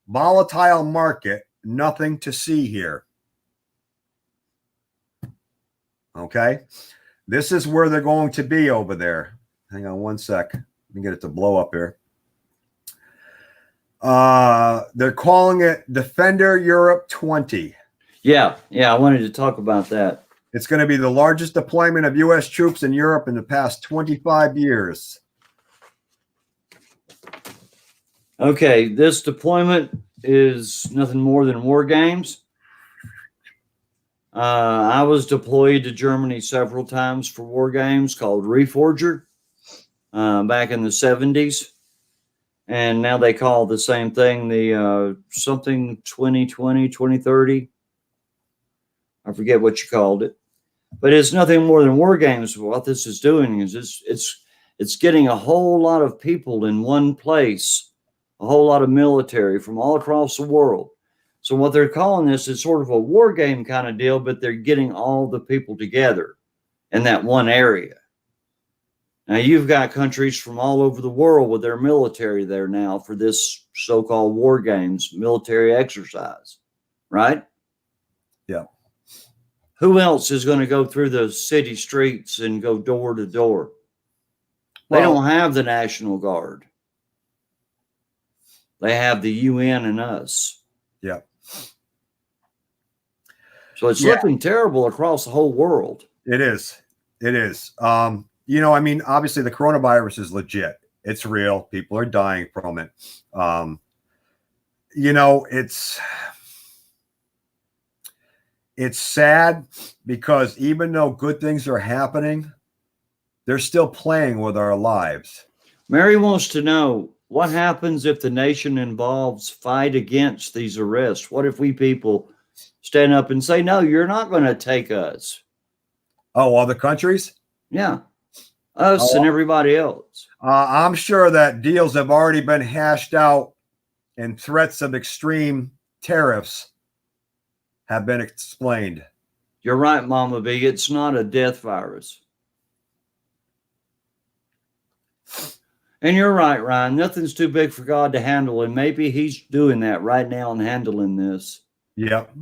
Volatile market. Nothing to see here. Okay. This is where they're going to be over there. Hang on 1 sec. Let me get it to blow up here. They're calling it Defender Europe 20. Yeah, I wanted to talk about that. It's going to be the largest deployment of U.S. troops in Europe in the past 25 years. Okay, this deployment is nothing more than war games. I was deployed to Germany several times for war games called Reforger back in the 70s. And now they call the same thing the something 2020, 2030. I forget what you called it. But it's nothing more than war games. What this is doing is it's getting a whole lot of people in one place, a whole lot of military from all across the world. So what they're calling this is sort of a war game kind of deal, but they're getting all the people together in that one area. Now you've got countries from all over the world with their military there now for this so-called war games, military exercise, right? Yeah. Who else is going to go through the city streets and go door to door? They don't have the National Guard. They have the UN and us. Yeah. So it's looking terrible across the whole world. It is. It is. You know, I mean, obviously the coronavirus is legit. It's real. People are dying from it. You know, it's sad because even though good things are happening, they're still playing with our lives. Mary wants to know what happens if the nation involves fight against these arrests. What if we people stand up and say, no, you're not going to take us? Oh, other countries? Yeah. Us and everybody else. I'm sure that deals have already been hashed out and threats of extreme tariffs have been explained. You're right, Mama B. It's not a death virus. And you're right, Ryan. Nothing's too big for God to handle. And maybe he's doing that right now and handling this. Yep.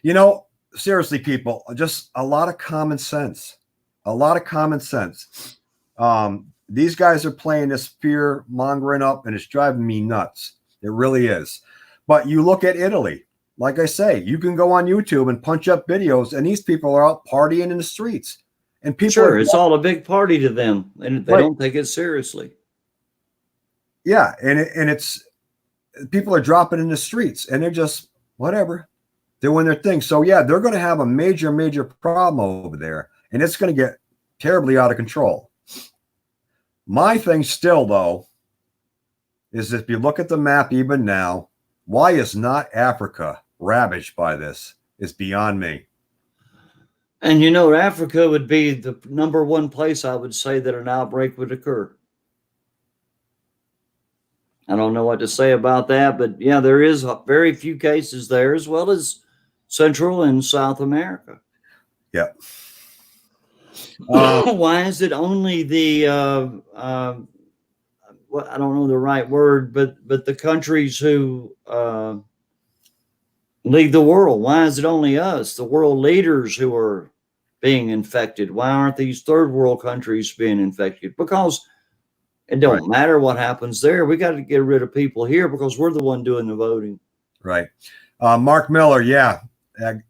You know, seriously, people, just a lot of common sense. A lot of common sense. These guys are playing this fear mongering up, and it's driving me nuts. It really is. But you look at Italy. Like I say, you can go on YouTube and punch up videos, and these people are out partying in the streets. And people sure, it's all a big party to them, and they don't take it seriously. Yeah, and it's people are dropping in the streets, and they're just whatever, doing their thing. So yeah, they're going to have a major problem over there, and it's going to get terribly out of control. My thing still, though, is if you look at the map even now, why is not Africa ravaged by this is beyond me. And you know, Africa would be the number one place I would say that an outbreak would occur. I don't know what to say about that, but yeah, there is very few cases there, as well as Central and South America. Yeah. Why is it only the well, I don't know the right word, but the countries who lead the world? Why is it only us, the world leaders, who are being infected? Why aren't these third world countries being infected? Because it don't matter what happens there. We got to get rid of people here because we're the one doing the voting. Right. Mark Miller. Yeah,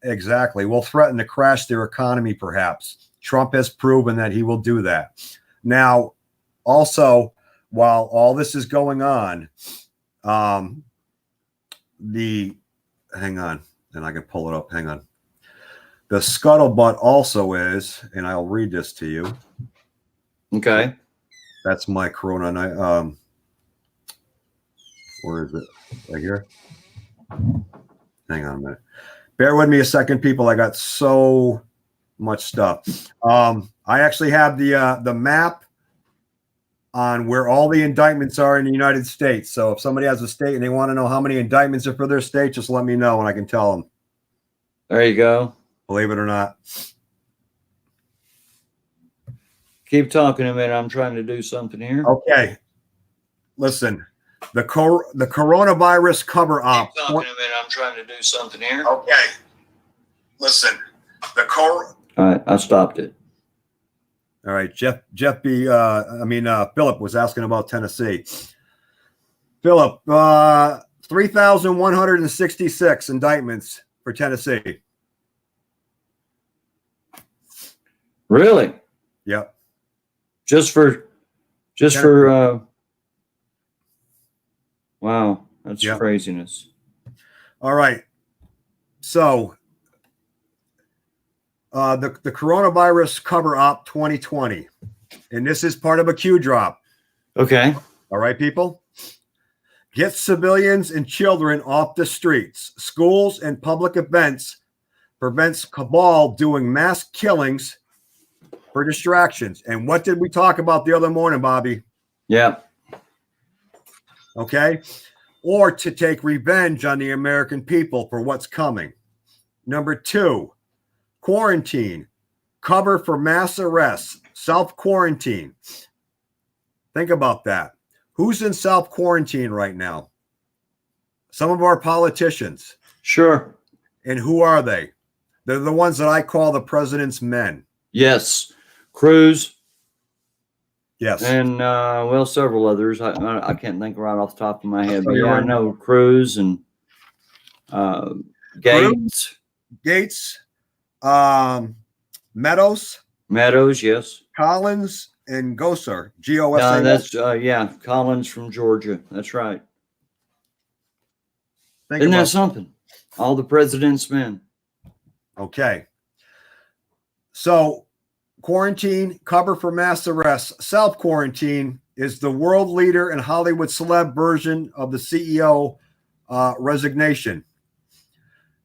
exactly. Will threaten to crash their economy, perhaps. Trump has proven that he will do that. Now, also, while all this is going on, hang on, and I can pull it up. Hang on. The scuttlebutt also is, and I'll read this to you. Okay. That's my Corona. Where is it? Right here. Hang on a minute. Bear with me a second, people. I got so much stuff. I actually have the map on where all the indictments are in the United States. So if somebody has a state and they want to know how many indictments are for their state, just let me know and I can tell them. There you go. Believe it or not. Keep talking a minute. I'm trying to do something here. Okay. Listen, the coronavirus cover up. Keep talking a minute. I'm trying to do something here. Okay. Listen, All right, I stopped it. All right, Philip was asking about Tennessee. Philip, 3,166 indictments for Tennessee. Really? Yep. Just for wow, that's craziness. All right. So the coronavirus cover up 2020, and this is part of a Q drop. Okay. All right, people. Get civilians and children off the streets. Schools and public events prevents cabal doing mass killings for distractions. And what did we talk about the other morning, Bobby? Yeah. Okay. Or to take revenge on the American people for what's coming. Number 2, quarantine, cover for mass arrests, self-quarantine. Think about that. Who's in self-quarantine right now? Some of our politicians. Sure. And who are they? They're the ones that I call the president's men. Yes. Cruz. Yes. And well, several others. I can't think right off the top of my head, but you're yeah, I right. know Cruz and Gates. Gates, Meadows, Yes. Collins, and Gosar. G-O-S-A. That's yeah, Collins from Georgia. That's right. Think Isn't that about something? All the president's men. Okay. So quarantine, cover for mass arrests. Self-quarantine is the world leader and Hollywood celeb version of the CEO resignation.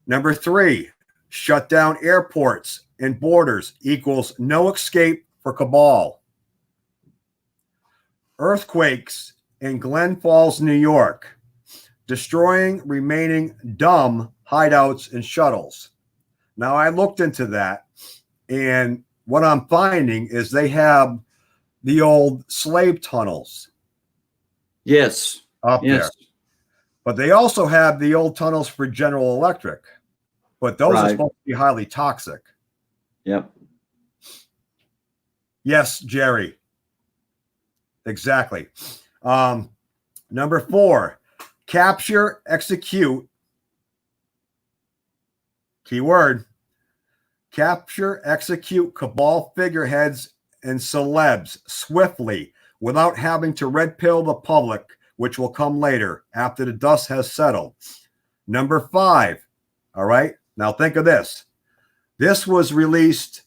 Number 3, shut down airports and borders equals no escape for cabal. Earthquakes in Glen Falls, New York, destroying remaining dumb hideouts and shuttles. Now, I looked into that, and what I'm finding is they have the old slave tunnels Yes. up Yes. there. But they also have the old tunnels for General Electric. But those are Right. supposed to be highly toxic. Yep. Yes, Jerry. Exactly. Number 4, capture, execute. Keyword. Capture, execute cabal figureheads and celebs swiftly without having to red pill the public, which will come later after the dust has settled. Number 5. All right. Now think of this. This was released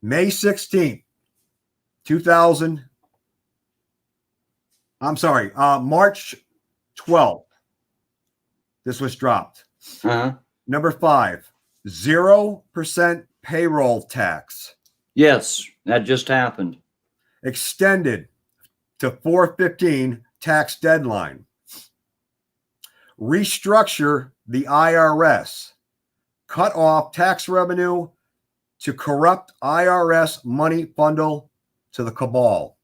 May 16th, 2000. I'm sorry, March 12th. This was dropped. Uh-huh. Number 5, 0% payroll tax Yes, that just happened. extended to 4/15 tax deadline. Restructure the IRS. Cut off tax revenue to corrupt IRS money funnel to the cabal.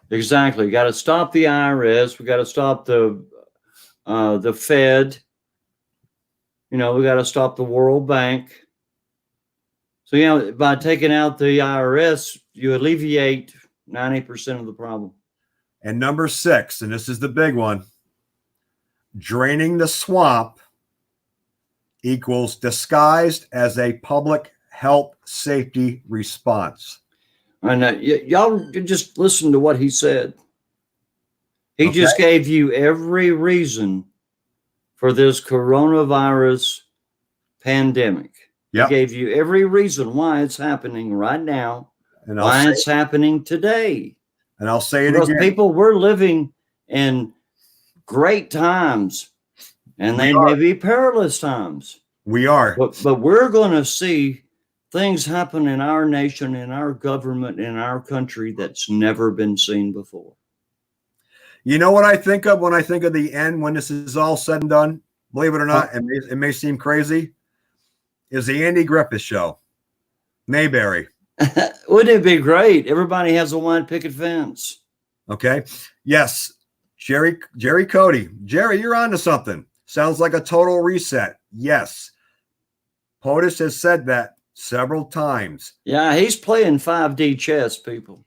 Exactly. Got to stop the IRS. We got to stop the Fed. You know, we got to stop the World Bank. So, you know, by taking out the IRS, you alleviate 90% of the problem. And number 6, and this is the big one, draining the swamp equals disguised as a public health safety response. And y'all just listen to what he said. He Okay. just gave you every reason for this coronavirus pandemic. Yep. He gave you every reason why it's happening right now, And why it's happening today. I'll say it Because again. people, we're living in great times, and they We are. may be perilous times. We are. But we're going to see things happen in our nation, in our government, in our country that's never been seen before. You know what I think of when I think of the end, when this is all said and done? Believe it or not, it may seem crazy, is the Andy Griffith Show. Mayberry. Wouldn't it be great? Everybody has a wide picket fence. Okay. Yes. Jerry Cody. Jerry, you're on to something. Sounds like a total reset. Yes. POTUS has said that several times. Yeah, he's playing 5D chess, people.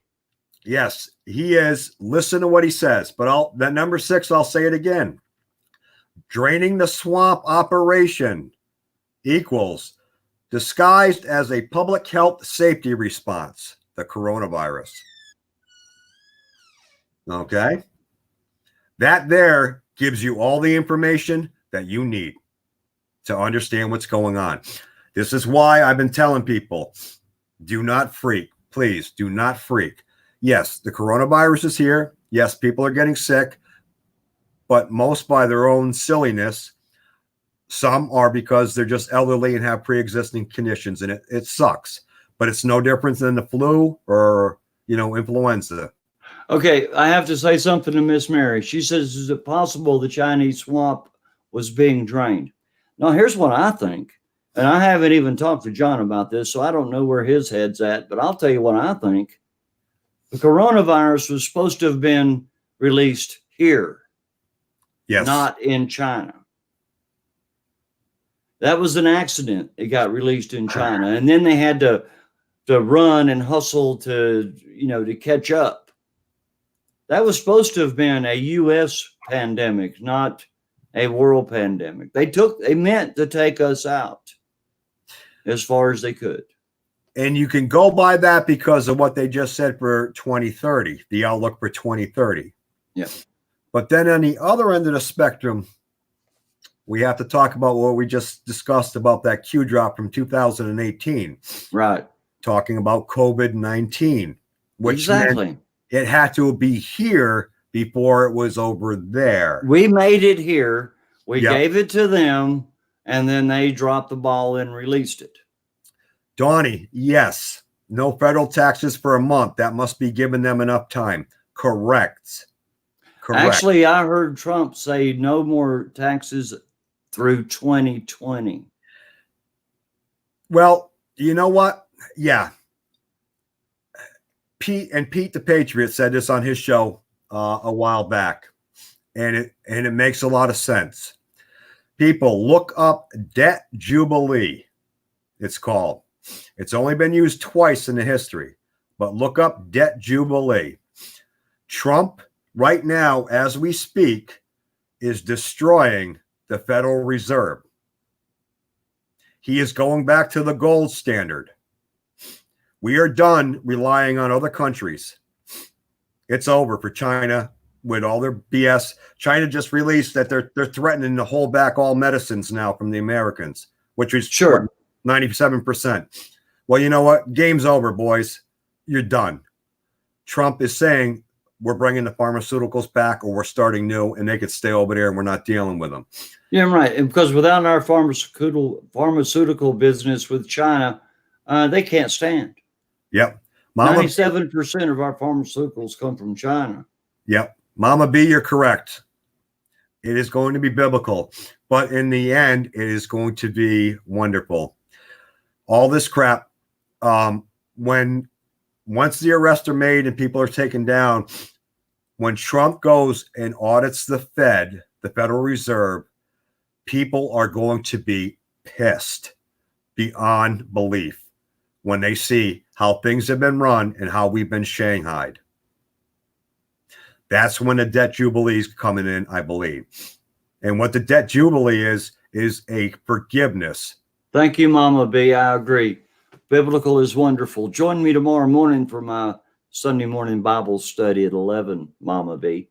Yes, he is. Listen to what he says. But that number 6, I'll say it again. Draining the swamp operation equals disguised as a public health safety response, the coronavirus. Okay. That there gives you all the information that you need to understand what's going on. This is why I've been telling people, do not freak. Please do not freak. Yes, the coronavirus is here. Yes, people are getting sick, but most by their own silliness. Some are because they're just elderly and have pre-existing conditions, and it sucks. But it's no different than the flu or, influenza. Okay, I have to say something to Miss Mary. She says, is it possible the Chinese swamp was being drained? Now, here's what I think. And I haven't even talked to John about this, so I don't know where his head's at. But I'll tell you what I think. The coronavirus was supposed to have been released here, Yes. not in China. That was an accident. It got released in China. And then they had to run and hustle to catch up. That was supposed to have been a U.S. pandemic, not a world pandemic. They meant to take us out as far as they could. And you can go by that because of what they just said for 2030, the outlook for 2030. Yeah. But then on the other end of the spectrum, we have to talk about what we just discussed about that Q drop from 2018. Right. Talking about COVID-19, which exactly meant it had to be here before it was over there. We made it here. We Yep. gave it to them, and then they dropped the ball and released it. Donnie, yes. No federal taxes for a month. That must be giving them enough time. Correct. Actually, I heard Trump say no more taxes through 2020. Well, you know what? Yeah. Pete the Patriot said this on his show a while back, and it makes a lot of sense. People, look up debt jubilee. It's called. It's only been used twice in the history, but look up debt jubilee. Trump, right now, as we speak, is destroying the Federal Reserve. He is going back to the gold standard. We are done relying on other countries. It's over for China with all their BS. China just released that they're threatening to hold back all medicines now from the Americans, which is Sure. 97%. Well, you know what? Game's over, boys. You're done. Trump is saying we're bringing the pharmaceuticals back, or we're starting new, and they could stay over there and we're not dealing with them. Yeah, right. And because without our pharmaceutical business with China, they can't stand. Yep. 97% of our pharmaceuticals come from China. Yep. Mama B, you're correct. It is going to be biblical, but in the end, it is going to be wonderful. All this crap, once the arrests are made and people are taken down, when Trump goes and audits the Fed, the Federal Reserve, people are going to be pissed beyond belief when they see how things have been run and how we've been shanghaied. That's when the debt jubilee is coming in, I believe. And what the debt jubilee is a forgiveness. Thank you, Mama B. I agree. Biblical is wonderful. Join me tomorrow morning for my Sunday morning Bible study at 11, Mama B.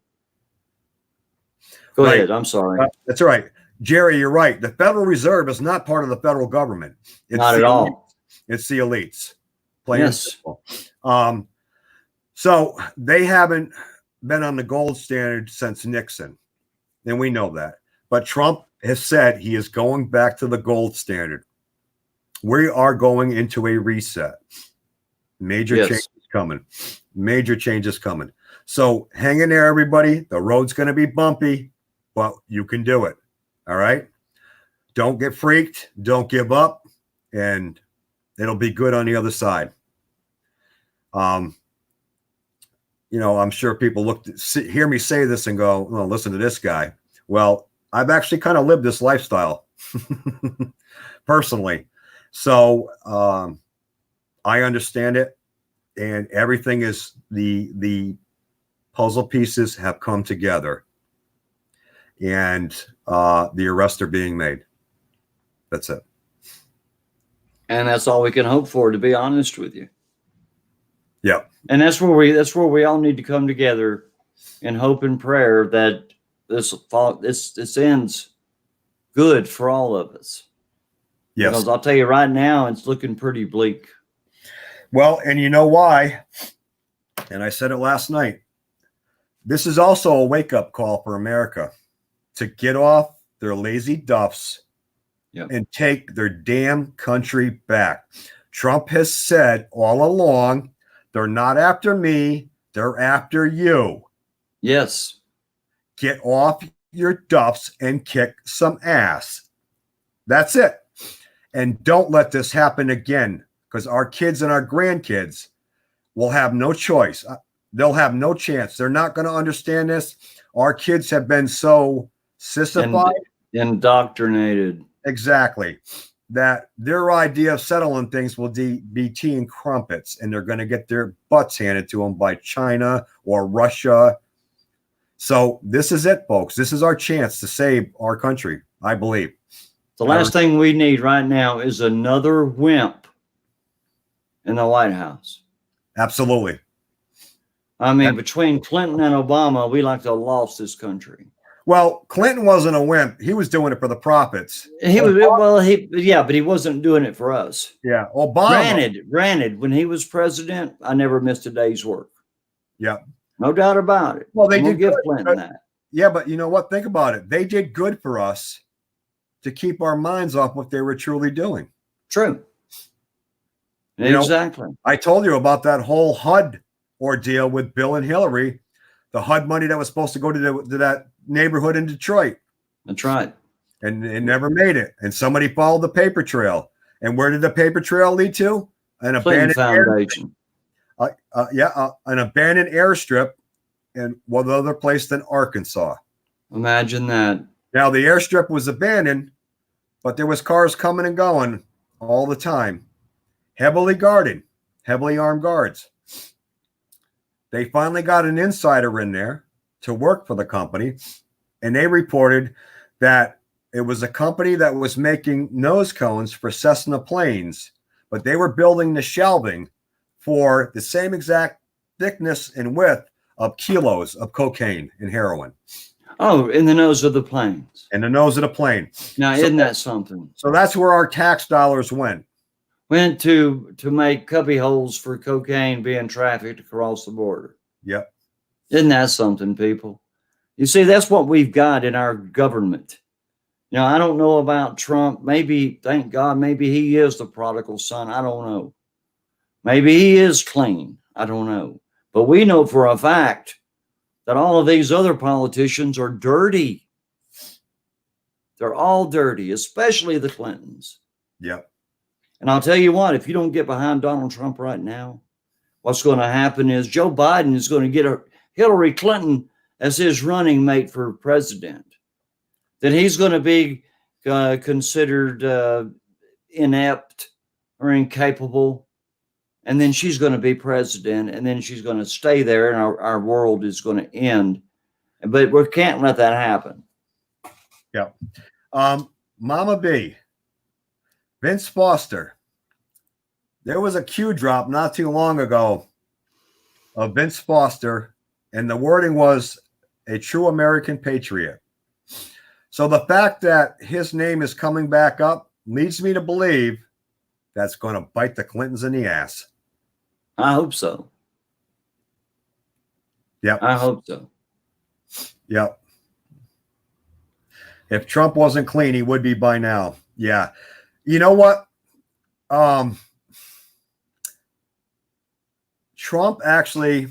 Go ahead. I'm sorry. That's all right. Jerry, you're right. The Federal Reserve is not part of the federal government. It's Not at all. It's the elites. Plain and Yes. simple. So they haven't been on the gold standard since Nixon, and we know that. But Trump has said he is going back to the gold standard. We are going into a reset. Major changes coming. Major changes coming. So hang in there, everybody. The road's going to be bumpy, but you can do it. All right? Don't get freaked. Don't give up. And it'll be good on the other side. I'm sure people hear me say this and go, "Oh, listen to this guy." Well, I've actually kind of lived this lifestyle personally. So I understand it, and everything is the puzzle pieces have come together, and the arrests are being made. That's it. And that's all we can hope for, to be honest with you. Yeah. And that's where we all need to come together in hope and prayer that this ends good for all of us. Yes. Because I'll tell you right now, it's looking pretty bleak. Well, and you know why? And I said it last night. This is also a wake-up call for America to get off their lazy duffs and take their damn country back. Trump has said all along, they're not after me, they're after you. Yes. Get off your duffs and kick some ass. That's it. And don't let this happen again, because our kids and our grandkids will have no choice. They'll have no chance. They're not going to understand this. Our kids have been so sissified. Indoctrinated. Exactly. That their idea of settling things will be tea and crumpets, and they're going to get their butts handed to them by China or Russia. So this is it, folks. This is our chance to save our country, I believe. The last thing we need right now is another wimp in the White House. Absolutely. I mean, between Clinton and Obama, we like to have lost this country. Well, Clinton wasn't a wimp. He was doing it for the profits. He was, but he wasn't doing it for us. Yeah. Obama. Granted, when he was president, I never missed a day's work. Yeah. No doubt about it. Well, they did give Clinton that. Yeah, but you know what? Think about it. They did good for us to keep our minds off what they were truly doing. True. Exactly. I told you about that whole HUD ordeal with Bill and Hillary, the HUD money that was supposed to go to that neighborhood in Detroit. That's right. And it never made it. And somebody followed the paper trail. And where did the paper trail lead to? An abandoned foundation. An abandoned airstrip in what other place than Arkansas. Imagine that. Now the airstrip was abandoned, but there was cars coming and going all the time. Heavily guarded, heavily armed guards. They finally got an insider in there to work for the company, and they reported that it was a company that was making nose cones for Cessna planes, but they were building the shelving for the same exact thickness and width of kilos of cocaine and heroin. Oh, in the nose of the planes. In the nose of the plane. Now, isn't that something? So that's where our tax dollars went. Went to make cubby holes for cocaine being trafficked across the border. Yep. Isn't that something, people? You see, that's what we've got in our government. Now, I don't know about Trump. Maybe, thank God, maybe he is the prodigal son. I don't know. Maybe he is clean. I don't know. But we know for a fact that all of these other politicians are dirty. They're all dirty, especially the Clintons. Yep. And I'll tell you what, if you don't get behind Donald Trump right now, what's going to happen is Joe Biden is going to get Hillary Clinton as his running mate for president. Then he's going to be considered inept or incapable. And then she's going to be president, and then she's going to stay there, and our world is going to end. But we can't let that happen. Yeah. Mama B, Vince Foster. There was a Q drop not too long ago of Vince Foster, and the wording was a true American patriot. So the fact that his name is coming back up leads me to believe that's going to bite the Clintons in the ass. I hope so. Yep. I hope so. Yep. If Trump wasn't clean, he would be by now. Yeah. You know what? Trump actually,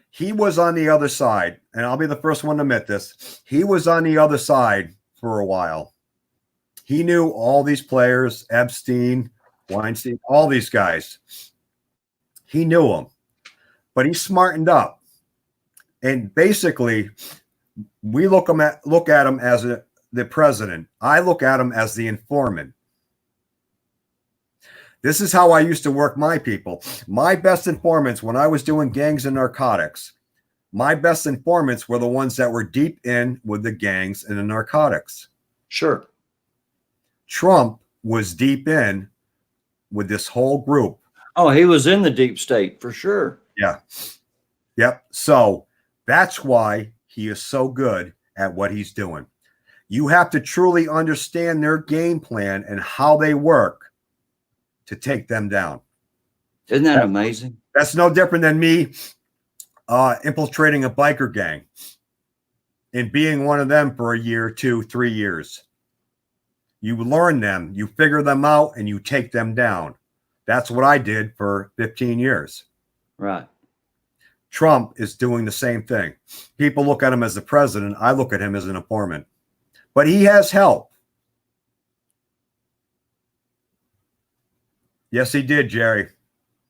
he was on the other side, and I'll be the first one to admit this. He was on the other side for a while. He knew all these players, Epstein, Weinstein, all these guys. He knew them, but he smartened up. And basically, we look at him as the president. I look at him as the informant. This is how I used to work my people. My best informants, when I was doing gangs and narcotics, my best informants were the ones that were deep in with the gangs and the narcotics. Sure. Trump was deep in with this whole group. Oh, he was in the deep state for sure. Yeah. Yep. So that's why he is so good at what he's doing. You have to truly understand their game plan and how they work to take them down. Isn't that amazing? That's no different than me infiltrating a biker gang and being one of them for a year, 2, 3 years. You learn them, you figure them out, and you take them down. That's what I did for 15 years. Right. Trump is doing the same thing. People look at him as the president. I look at him as an informant. But he has help. Yes, he did, Jerry.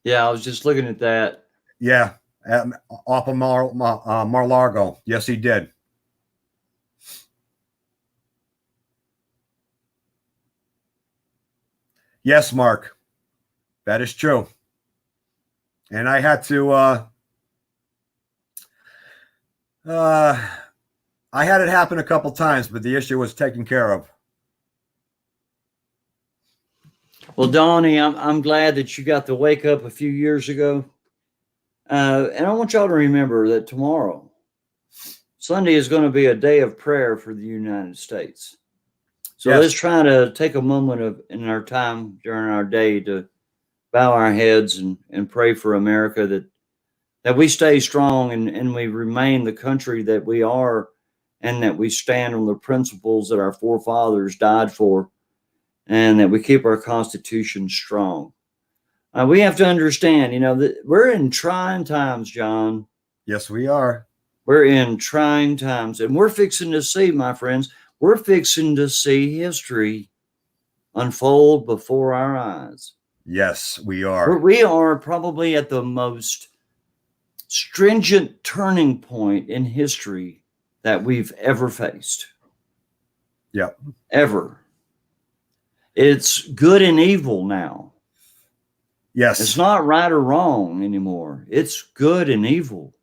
Yeah, I was just looking at that. Yeah, off of Mar-a-Lago. Yes, he did. Yes, Mark, that is true. And I had to, I had it happen a couple times, but the issue was taken care of. Well, Donnie, I'm glad that you got to wake up a few years ago. And I want y'all to remember that tomorrow, Sunday, is going to be a day of prayer for the United States. So Yes. let's try to take a moment in our time during our day to bow our heads and pray for America, that we stay strong and we remain the country that we are, and that we stand on the principles that our forefathers died for, and that we keep our Constitution strong. We have to understand, that we're in trying times, John. Yes, we are. We're in trying times, and we're fixing to see, my friends, we're fixing to see history unfold before our eyes. Yes, we are. We are probably at the most stringent turning point in history that we've ever faced. Yep. Ever. It's good and evil now. Yes. It's not right or wrong anymore. It's good and evil.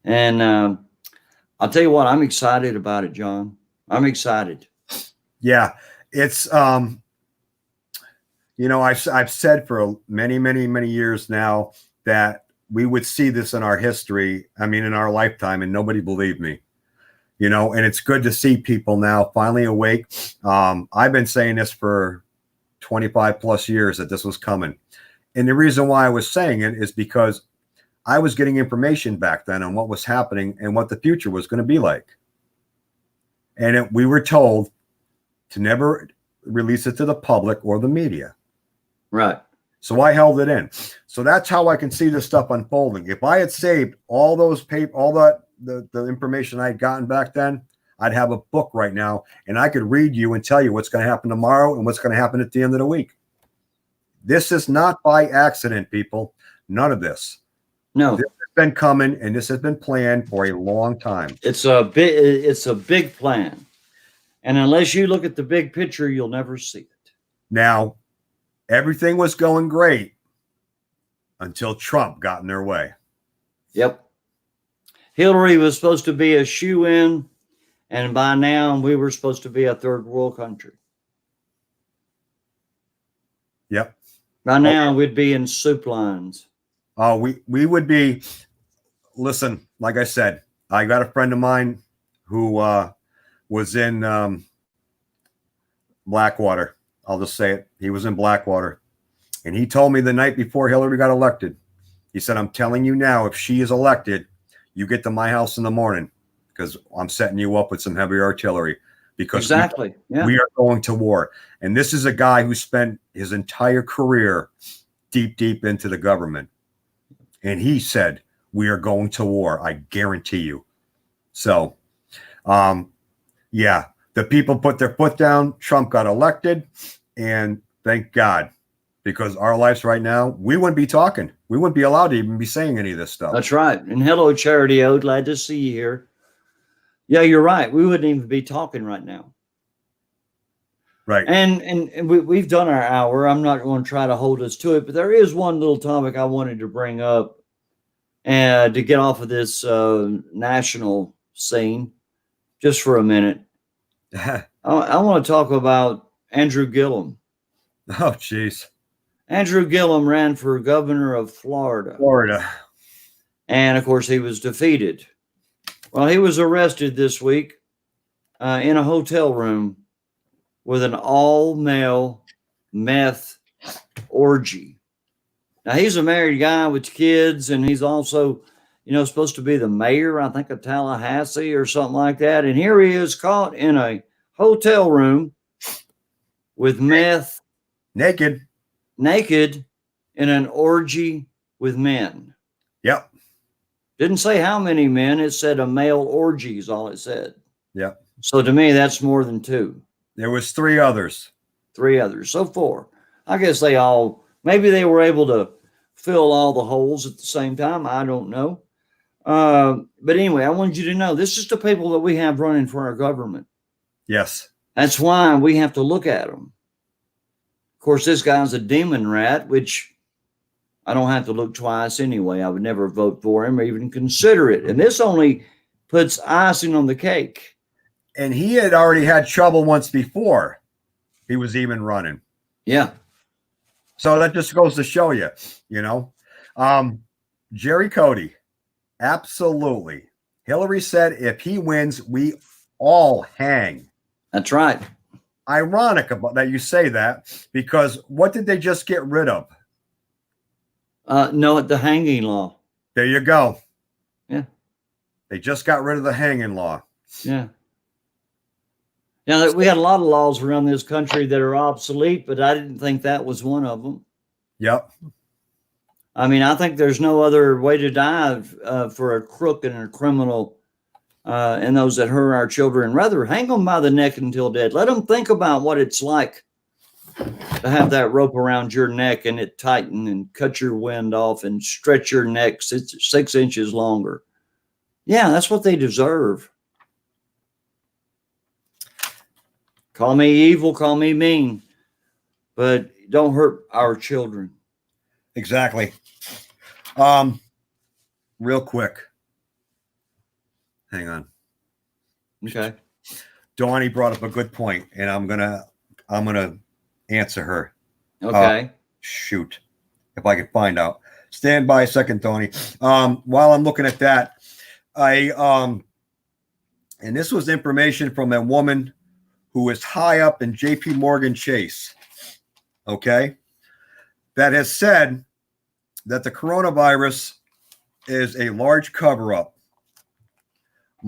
And I'll tell you what, I'm excited about it, John. I'm excited. Yeah. It's, I've said for many, many, many years now that we would see this in our history. I mean, in our lifetime, and nobody believed me, and it's good to see people now finally awake. I've been saying this for 25 plus years that this was coming. And the reason why I was saying it is because I was getting information back then on what was happening and what the future was going to be like. And we were told to never release it to the public or the media. Right. So I held it in. So that's how I can see this stuff unfolding. If I had saved all those the information I had gotten back then, I'd have a book right now, and I could read you and tell you what's going to happen tomorrow and what's going to happen at the end of the week. This is not by accident, people. None of this. No. This has been coming, and this has been planned for a long time. It's a big plan. And unless you look at the big picture, you'll never see it. Now, everything was going great until Trump got in their way. Yep. Hillary was supposed to be a shoo-in, and by now we were supposed to be a third world country. Yep. By now we'd be in soup lines. Oh, we would be. Listen, like I said, I got a friend of mine who was in Blackwater. I'll just say it. He was in Blackwater. And he told me the night before Hillary got elected, he said, I'm telling you now, if she is elected, you get to my house in the morning because I'm setting you up with some heavy artillery. Because exactly. We are going to war. And this is a guy who spent his entire career deep into the government. And he said, we are going to war. I guarantee you. So, yeah, the people put their foot down. Trump got elected. And thank God, because our lives right now, we wouldn't be talking. We wouldn't be allowed to even be saying any of this stuff. That's right. And hello, Charity O. Glad to see you here. Yeah, you're right. We wouldn't even be talking right now. Right. And we've done our hour. I'm not going to try to hold us to it, but there is one little topic I wanted to bring up and to get off of this national scene just for a minute. I want to talk about Andrew Gillum. Oh, geez. Andrew Gillum ran for governor of Florida. Florida. And, of course, he was defeated. Well, he was arrested this week in a hotel room with an all-male meth orgy. Now, he's a married guy with kids, and he's also, supposed to be the mayor, I think, of Tallahassee or something like that. And here he is caught in a hotel room with meth, Naked in an orgy with men. Yep. Didn't say how many men. It said a male orgy is all it said. Yep. So to me, that's more than two. There was 3 others. 3 others. So 4. I guess maybe they were able to fill all the holes at the same time. I don't know. But anyway, I wanted you to know this is the people that we have running for our government. Yes. That's why we have to look at them. Of course, this guy's a demon rat, which I don't have to look twice anyway. I would never vote for him or even consider it. And this only puts icing on the cake. And he had already had trouble once before he was even running. Yeah. So that just goes to show you, Jerry Cody, absolutely. Hillary said if he wins, we all hang. That's right. Ironic about that you say that, because what did they just get rid of? No, the hanging law. There you go. Yeah. They just got rid of the hanging law. Yeah. Now, we had a lot of laws around this country that are obsolete, but I didn't think that was one of them. Yep. I mean, I think there's no other way to die for a crook and a criminal and those that hurt our children. Rather, hang them by the neck until dead. Let them think about what it's like to have that rope around your neck and it tighten and cut your wind off and stretch your neck 6 inches longer. Yeah, that's what they deserve. Call me evil, call me mean, but don't hurt our children. Exactly. Real quick. Hang on. Okay. Donnie brought up a good point, and I'm gonna answer her. Okay. Shoot, if I could find out. Stand by a second, Donnie. While I'm looking at that, and this was information from a woman who is high up in JP Morgan Chase, okay, that has said that the coronavirus is a large cover-up.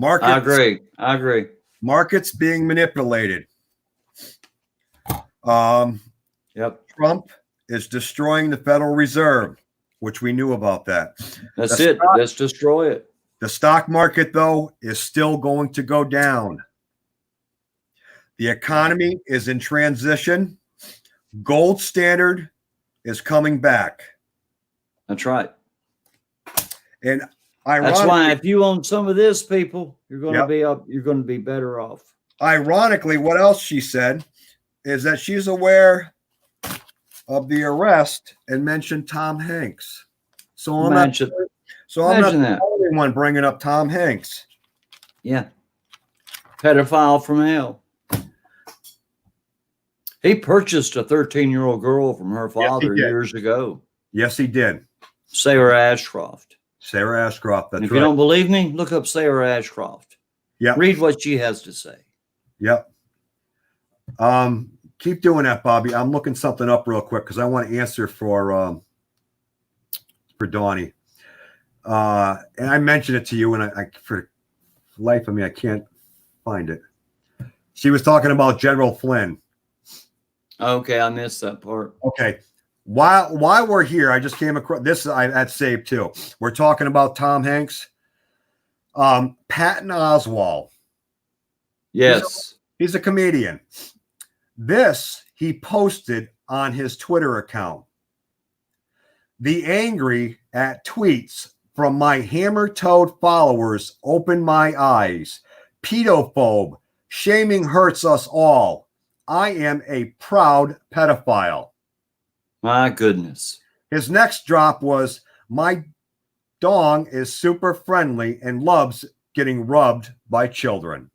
I agree. Markets being manipulated. Yep. Trump is destroying the Federal Reserve, which we knew about that. That's it. Let's destroy it. The stock market, though, is still going to go down. The economy is in transition. Gold standard is coming back. That's right. And that's why if you own some of this, people, you're going to Yep. be up. You're going to be better off. Ironically, what else she said is that she's aware of the arrest and mentioned Tom Hanks. So I'm not the only one bringing up Tom Hanks. Yeah. Pedophile from hell. He purchased a 13-year-old girl from her father years ago. Yes, he did. Sarah Ashcroft. Sarah Ashcroft. That's and if right. you don't believe me, look up Sarah Ashcroft. Yeah. Read what she has to say. Yep. Keep doing that, Bobby. I'm looking something up real quick because I want to answer for Donnie. And I mentioned it to you, and I for life of me, I can't find it. She was talking about General Flynn. Okay, I missed that part. Okay. While we're here, I just came across this. I had saved too. We're talking about Tom Hanks. Patton Oswalt. Yes. He's a comedian. This he posted on his Twitter account. The angry at tweets from my hammer-toed followers open my eyes. Pedophobe. Shaming hurts us all. I am a proud pedophile. My goodness. His next drop was, my dong is super friendly and loves getting rubbed by children.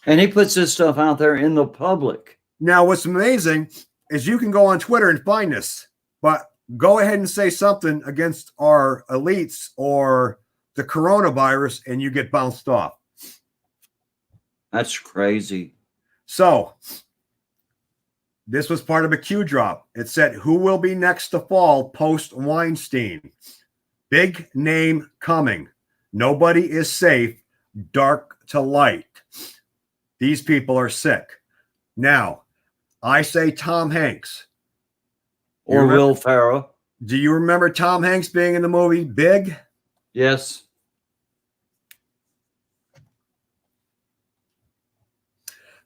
And he puts this stuff out there in the public. Now, what's amazing is you can go on Twitter and find this, but go ahead and say something against our elites or the coronavirus and you get bounced off. That's crazy. So this was part of a Q drop. It said, who will be next to fall post Weinstein? Big name coming. Nobody is safe. Dark to light. These people are sick. Now, I say Tom Hanks. Or Will Ferrell. Do you remember Tom Hanks being in the movie Big? Yes.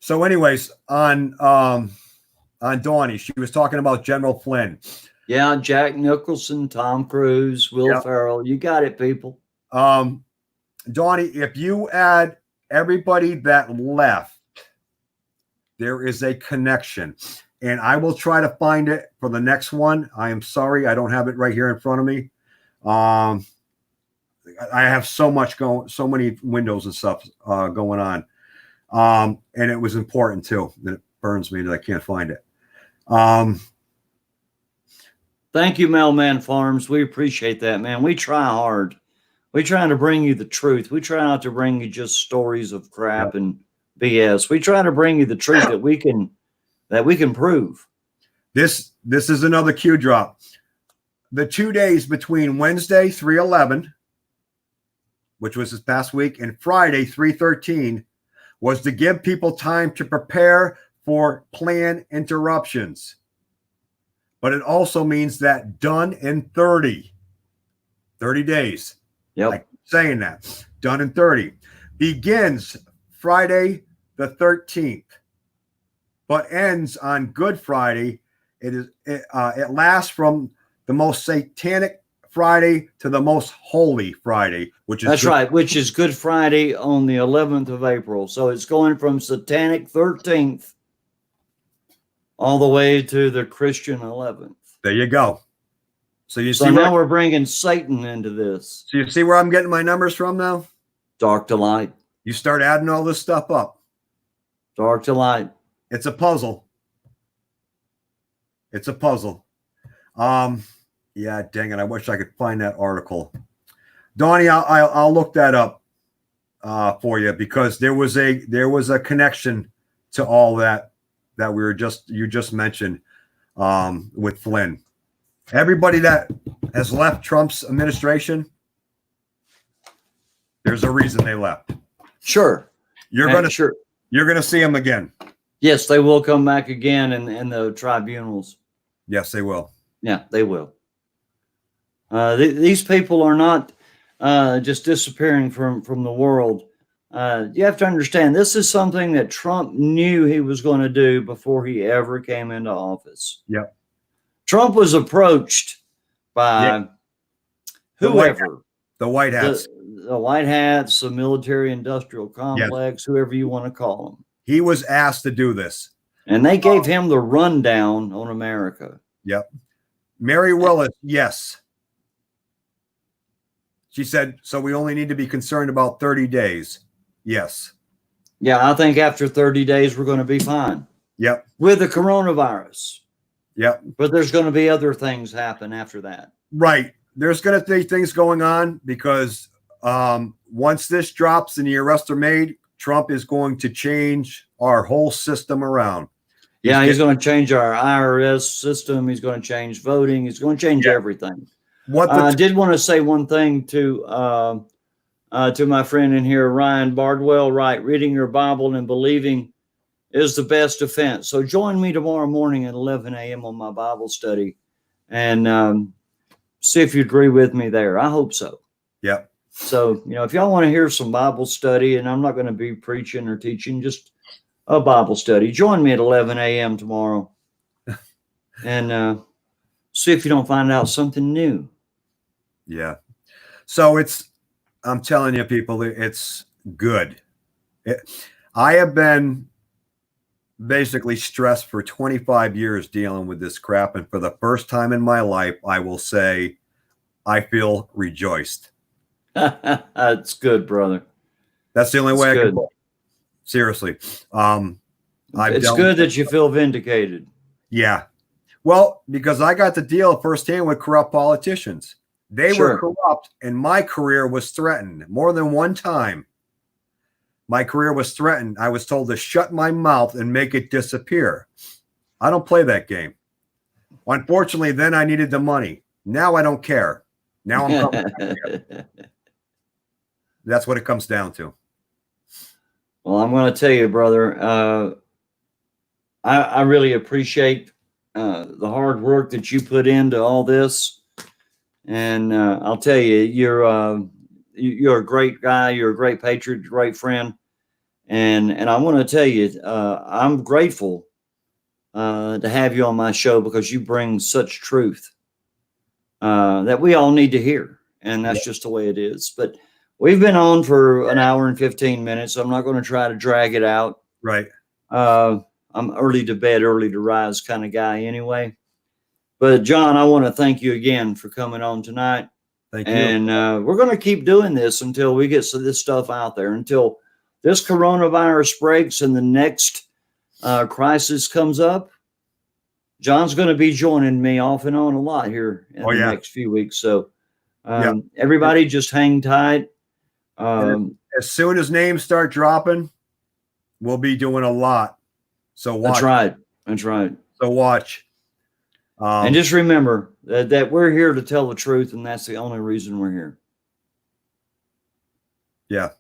So anyways, on Donnie, she was talking about General Flynn. Yeah, Jack Nicholson, Tom Cruise, Will Ferrell. You got it, people. Donnie, if you add everybody that left, there is a connection. And I will try to find it for the next one. I am sorry, I don't have it right here in front of me. I have so many windows and stuff going on. And it was important too. And it burns me that I can't find it. Thank you, Mailman Farms. We appreciate that, man. We try hard. We trying to bring you the truth. We try not to bring you just stories of crap and BS. We try to bring you the truth that we can prove. This is another Q drop. The 2 days between Wednesday 3/11, which was this past week, and Friday 3/13 was to give people time to prepare for planned interruptions. But it also means that done in 30 days. Yep. I keep saying that. Done in 30. Begins Friday the 13th, but ends on Good Friday. It lasts from the most satanic Friday to the most holy Friday, which is which is Good Friday on the 11th of April. So it's going from satanic 13th all the way to the Christian 11th. There you go. So now we're bringing Satan into this. So you see where I'm getting my numbers from now? Dark to light. You start adding all this stuff up. Dark to light. It's a puzzle. It's a puzzle. Yeah, dang it. I wish I could find that article. Donnie, I'll look that up for you, because there was a connection to all that you just mentioned with Flynn. Everybody that has left Trump's administration, there's a reason they left. Sure. You're gonna see them again. Yes, they will come back again in the tribunals. Yes, they will. Yeah, they will. These people are not just disappearing from the world. You have to understand, this is something that Trump knew he was going to do before he ever came into office. Yep. Trump was approached by whoever. The White Hats. The White Hats, the military industrial complex, whoever you want to call them. He was asked to do this. And they gave him the rundown on America. Yep. Mary Willis, yes. She said, so we only need to be concerned about 30 days. Yes. Yeah, I think after 30 days, we're going to be fine. Yep. With the coronavirus. Yep. But there's going to be other things happen after that. Right. There's going to be things going on, because once this drops and the arrests are made, Trump is going to change our whole system around. Yeah, he's going to change our IRS system. He's going to change voting. He's going to change everything. I did want to say one thing to my friend in here, Ryan Bardwell, right? Reading your Bible and believing is the best defense. So join me tomorrow morning at 11 a.m. on my Bible study, and see if you agree with me there. I hope so. Yep. So, if y'all want to hear some Bible study, and I'm not going to be preaching or teaching, just a Bible study, join me at 11 a.m. tomorrow, and see if you don't find out something new. Yeah. So I'm telling you, people, it's good. I have been basically stressed for 25 years dealing with this crap. And for the first time in my life, I will say I feel rejoiced. That's good, brother. That's the only way I can. Seriously. It's good that you feel vindicated. Yeah. Well, because I got to deal firsthand with corrupt politicians. They Sure. were corrupt, and my career was threatened more than one time. My career was threatened. I was told to shut my mouth and make it disappear. I don't play that game. Unfortunately, then I needed the money. Now I don't care. Now I'm coming back here. That's what it comes down to. Well, I'm going to tell you, brother, I really appreciate the hard work that you put into all this. And I'll tell you, you're a great guy. You're a great patriot, great friend. And I want to tell you, I'm grateful to have you on my show because you bring such truth that we all need to hear. And that's just the way it is. But we've been on for an hour and 15 minutes. So I'm not going to try to drag it out. Right. I'm early to bed, early to rise kind of guy anyway. But John, I want to thank you again for coming on tonight. Thank you. And we're going to keep doing this until we get this stuff out there, until this coronavirus breaks and the next crisis comes up. John's going to be joining me off and on a lot here in the next few weeks. So everybody just hang tight. As soon as names start dropping, we'll be doing a lot. So watch. That's right. That's right. So watch. And just remember that we're here to tell the truth, and that's the only reason we're here. Yeah.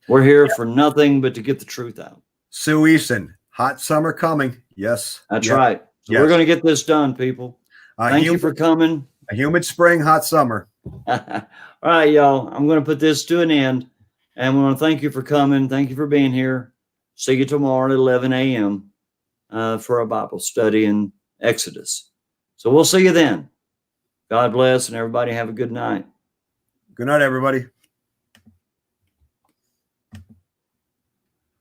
We're here for nothing but to get the truth out. Sue Eason, hot summer coming. Yes. That's right. So we're going to get this done, people. Thank you for coming. A humid spring, hot summer. All right, y'all. I'm going to put this to an end. And we want to thank you for coming. Thank you for being here. See you tomorrow at 11 a.m. For a Bible study in Exodus. So we'll see you then. God bless, and everybody have a good night. Good night, everybody.